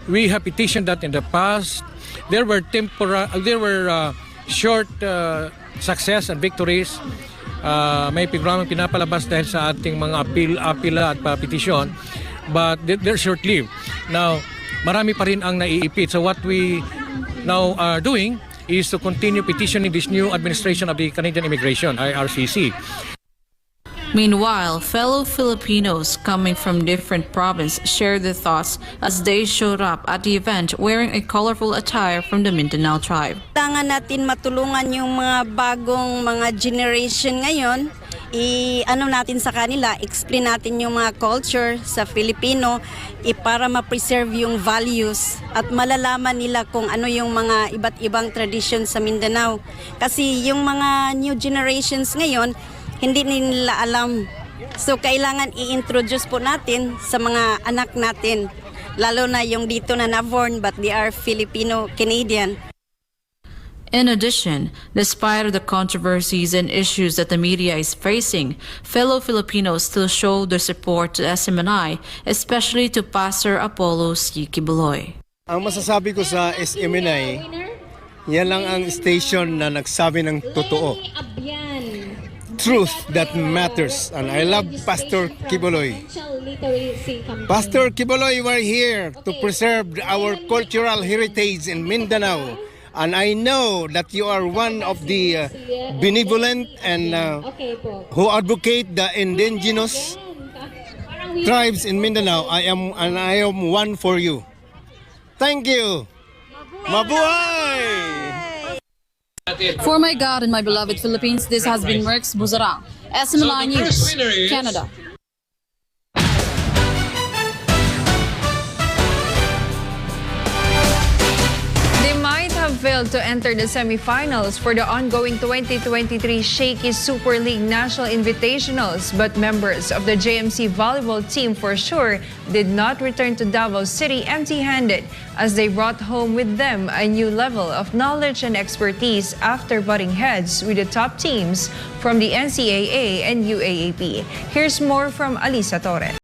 we have petitioned that in the past. There were short success and victories. May programang pinapalabas dahil sa ating mga apila at petisyon, but they're short-lived. Now, marami pa rin ang naiipit. So what we now are doing is to continue petitioning this new administration of the Canadian Immigration, IRCC. Meanwhile, fellow Filipinos coming from different provinces shared their thoughts as they showed up at the event wearing a colorful attire from the Mindanao tribe. Kailangan natin matulungan yung mga bagong mga generation ngayon. Natin sa kanila, explain natin yung mga culture sa Filipino para ma-preserve yung values at malalaman nila kung ano yung mga iba't ibang tradition sa Mindanao. Kasi yung mga new generations ngayon, hindi nila alam. So kailangan i-introduce po natin sa mga anak natin, lalo na yung dito na na-born but they are Filipino-Canadian. In addition, despite the controversies and issues that the media is facing, fellow Filipinos still show their support to SMNI, especially to Pastor Apollo C. Kibuloy. Ang masasabi ko sa SMNI, yan lang ang station na nagsabi ng totoo. Truth that matters, and I love Pastor Kibuloy. Pastor Kibuloy, we're here to preserve our cultural heritage in Mindanao, and I know that you are one of the benevolent and who advocate the indigenous tribes in Mindanao. I am one for you. Thank you. Mabuhay! For my God and my beloved Philippines, this has been Merx Buzarang, SMNI News, Canada. They might have failed to enter the semifinals for the ongoing 2023 Shaky Super League National Invitationals, but members of the JMC volleyball team for sure did not return to Davao City empty-handed, as they brought home with them a new level of knowledge and expertise after butting heads with the top teams from the NCAA and UAAP. Here's more from Alisa Torres.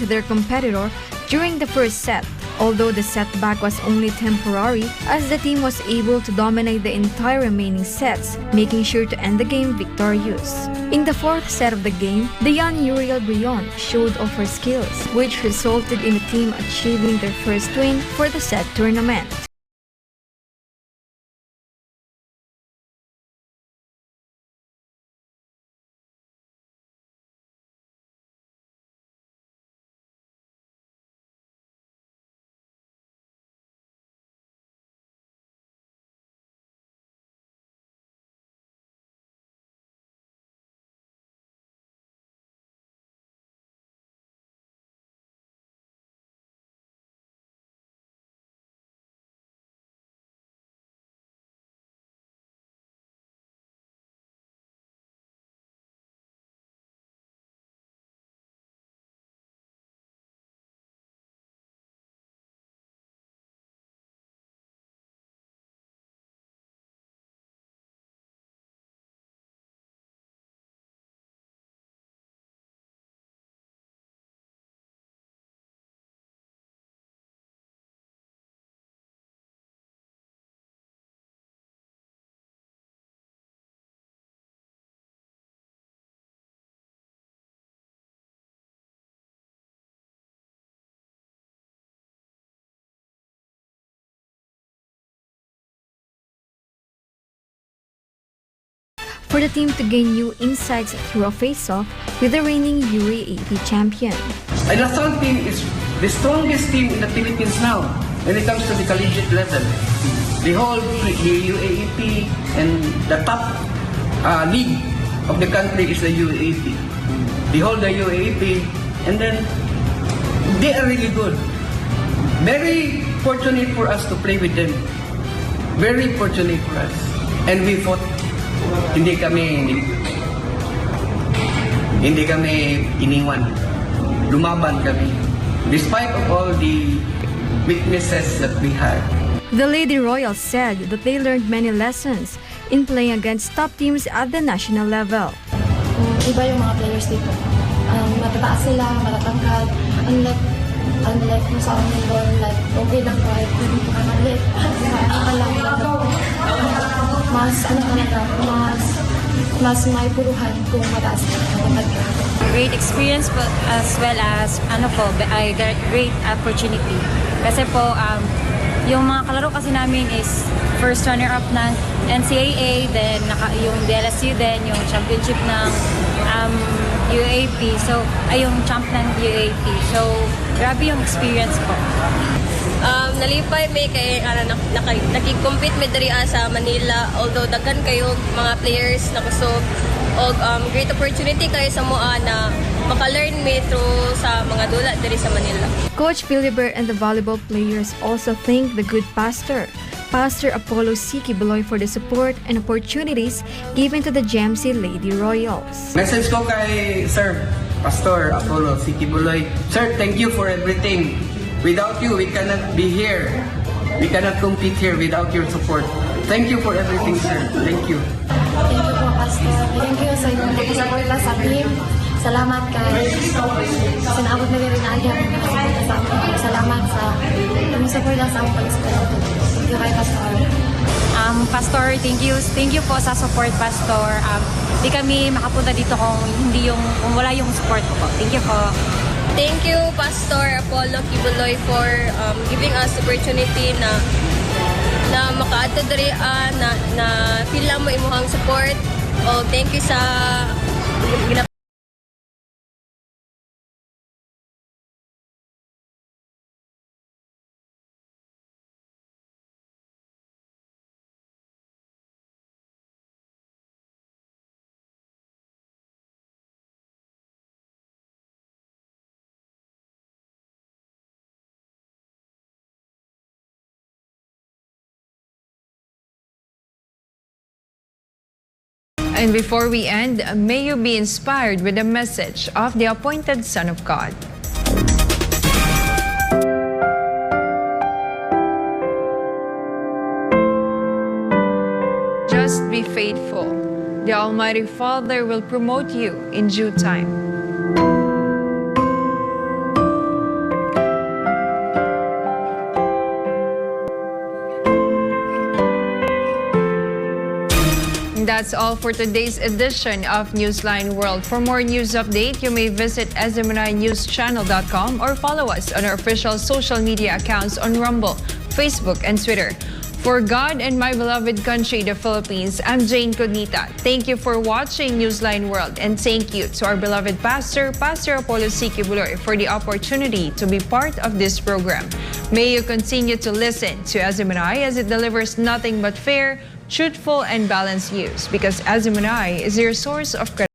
their competitor during the first set, although the setback was only temporary as the team was able to dominate the entire remaining sets, making sure to end the game victorious. In the fourth set of the game, the young Uriel Brion showed off her skills, which resulted in the team achieving their first win for the set tournament. For the team to gain new insights through a face-off with the reigning UAAP champion. An assault team is the strongest team in the Philippines now when it comes to the collegiate level. The whole UAAP and the top league of the country is the UAAP. They hold the UAAP and then they are really good. Very fortunate for us to play with them. Very fortunate for us. And we fought. Hindi kami iniwan. Lumaban kami. Despite of all the weaknesses that we had. The Lady Royals said that they learned many lessons in playing against top teams at the national level. Iba yung mga players dito. Matataas sila, matatangkad. Unlike kung sa amin doon, like, okay lang kahit hindi ko kamalit. Mas may puruhan kung mataas ka. Great experience but as well as great opportunity. Kasi po yung mga kalaro kasi namin is first runner-up ng NCAA, then yung DLSU, then yung championship ng UAP. So, yung champ ng UAP. So, grabe yung experience po. Nalipay may kay nakikompete may diri sa Manila, although daghan kayo mga players na kusog og great opportunity kayo sa mua na maka-learn me through sa mga dula diri sa Manila. Coach Philibert and the volleyball players also thank the good Pastor Apollo C. Kibuloy, for the support and opportunities given to the GMC Lady Royals. Message ko kay Sir Pastor Apollo C. Kibuloy. Sir, thank you for everything. Without you, we cannot be here. We cannot compete here without your support. Thank you for everything, sir. Thank you. Thank you po, Pastor. Thank you sa inyong pagsuporta sa team. Salamat kay sinabot na rin agad sa amin. Salamat sa inyong suporta sa amin pag-support. Thank you kay Pastor. Pastor, thank you po sa support, Pastor. Di kami makapunta dito kung wala yung support po. Thank you po. Thank you, Pastor Apollo Kibuloy, for giving us opportunity na makaadto diri na feel lang mo imuhang support. Oh, thank you sa And before we end, may you be inspired with the message of the appointed Son of God. Just be faithful. The Almighty Father will promote you in due time. And that's all for today's edition of Newsline World. For more news update, you may visit SMNInewschannel.com or follow us on our official social media accounts on Rumble, Facebook, and Twitter. For God and my beloved country, the Philippines, I'm Jayne Codnita. Thank you for watching Newsline World, and thank you to our beloved pastor, Pastor Apollo C. Kibuloy, for the opportunity to be part of this program. May you continue to listen to SMNI as it delivers nothing but fair, truthful, and balanced news, because SMNI is your source of credibility.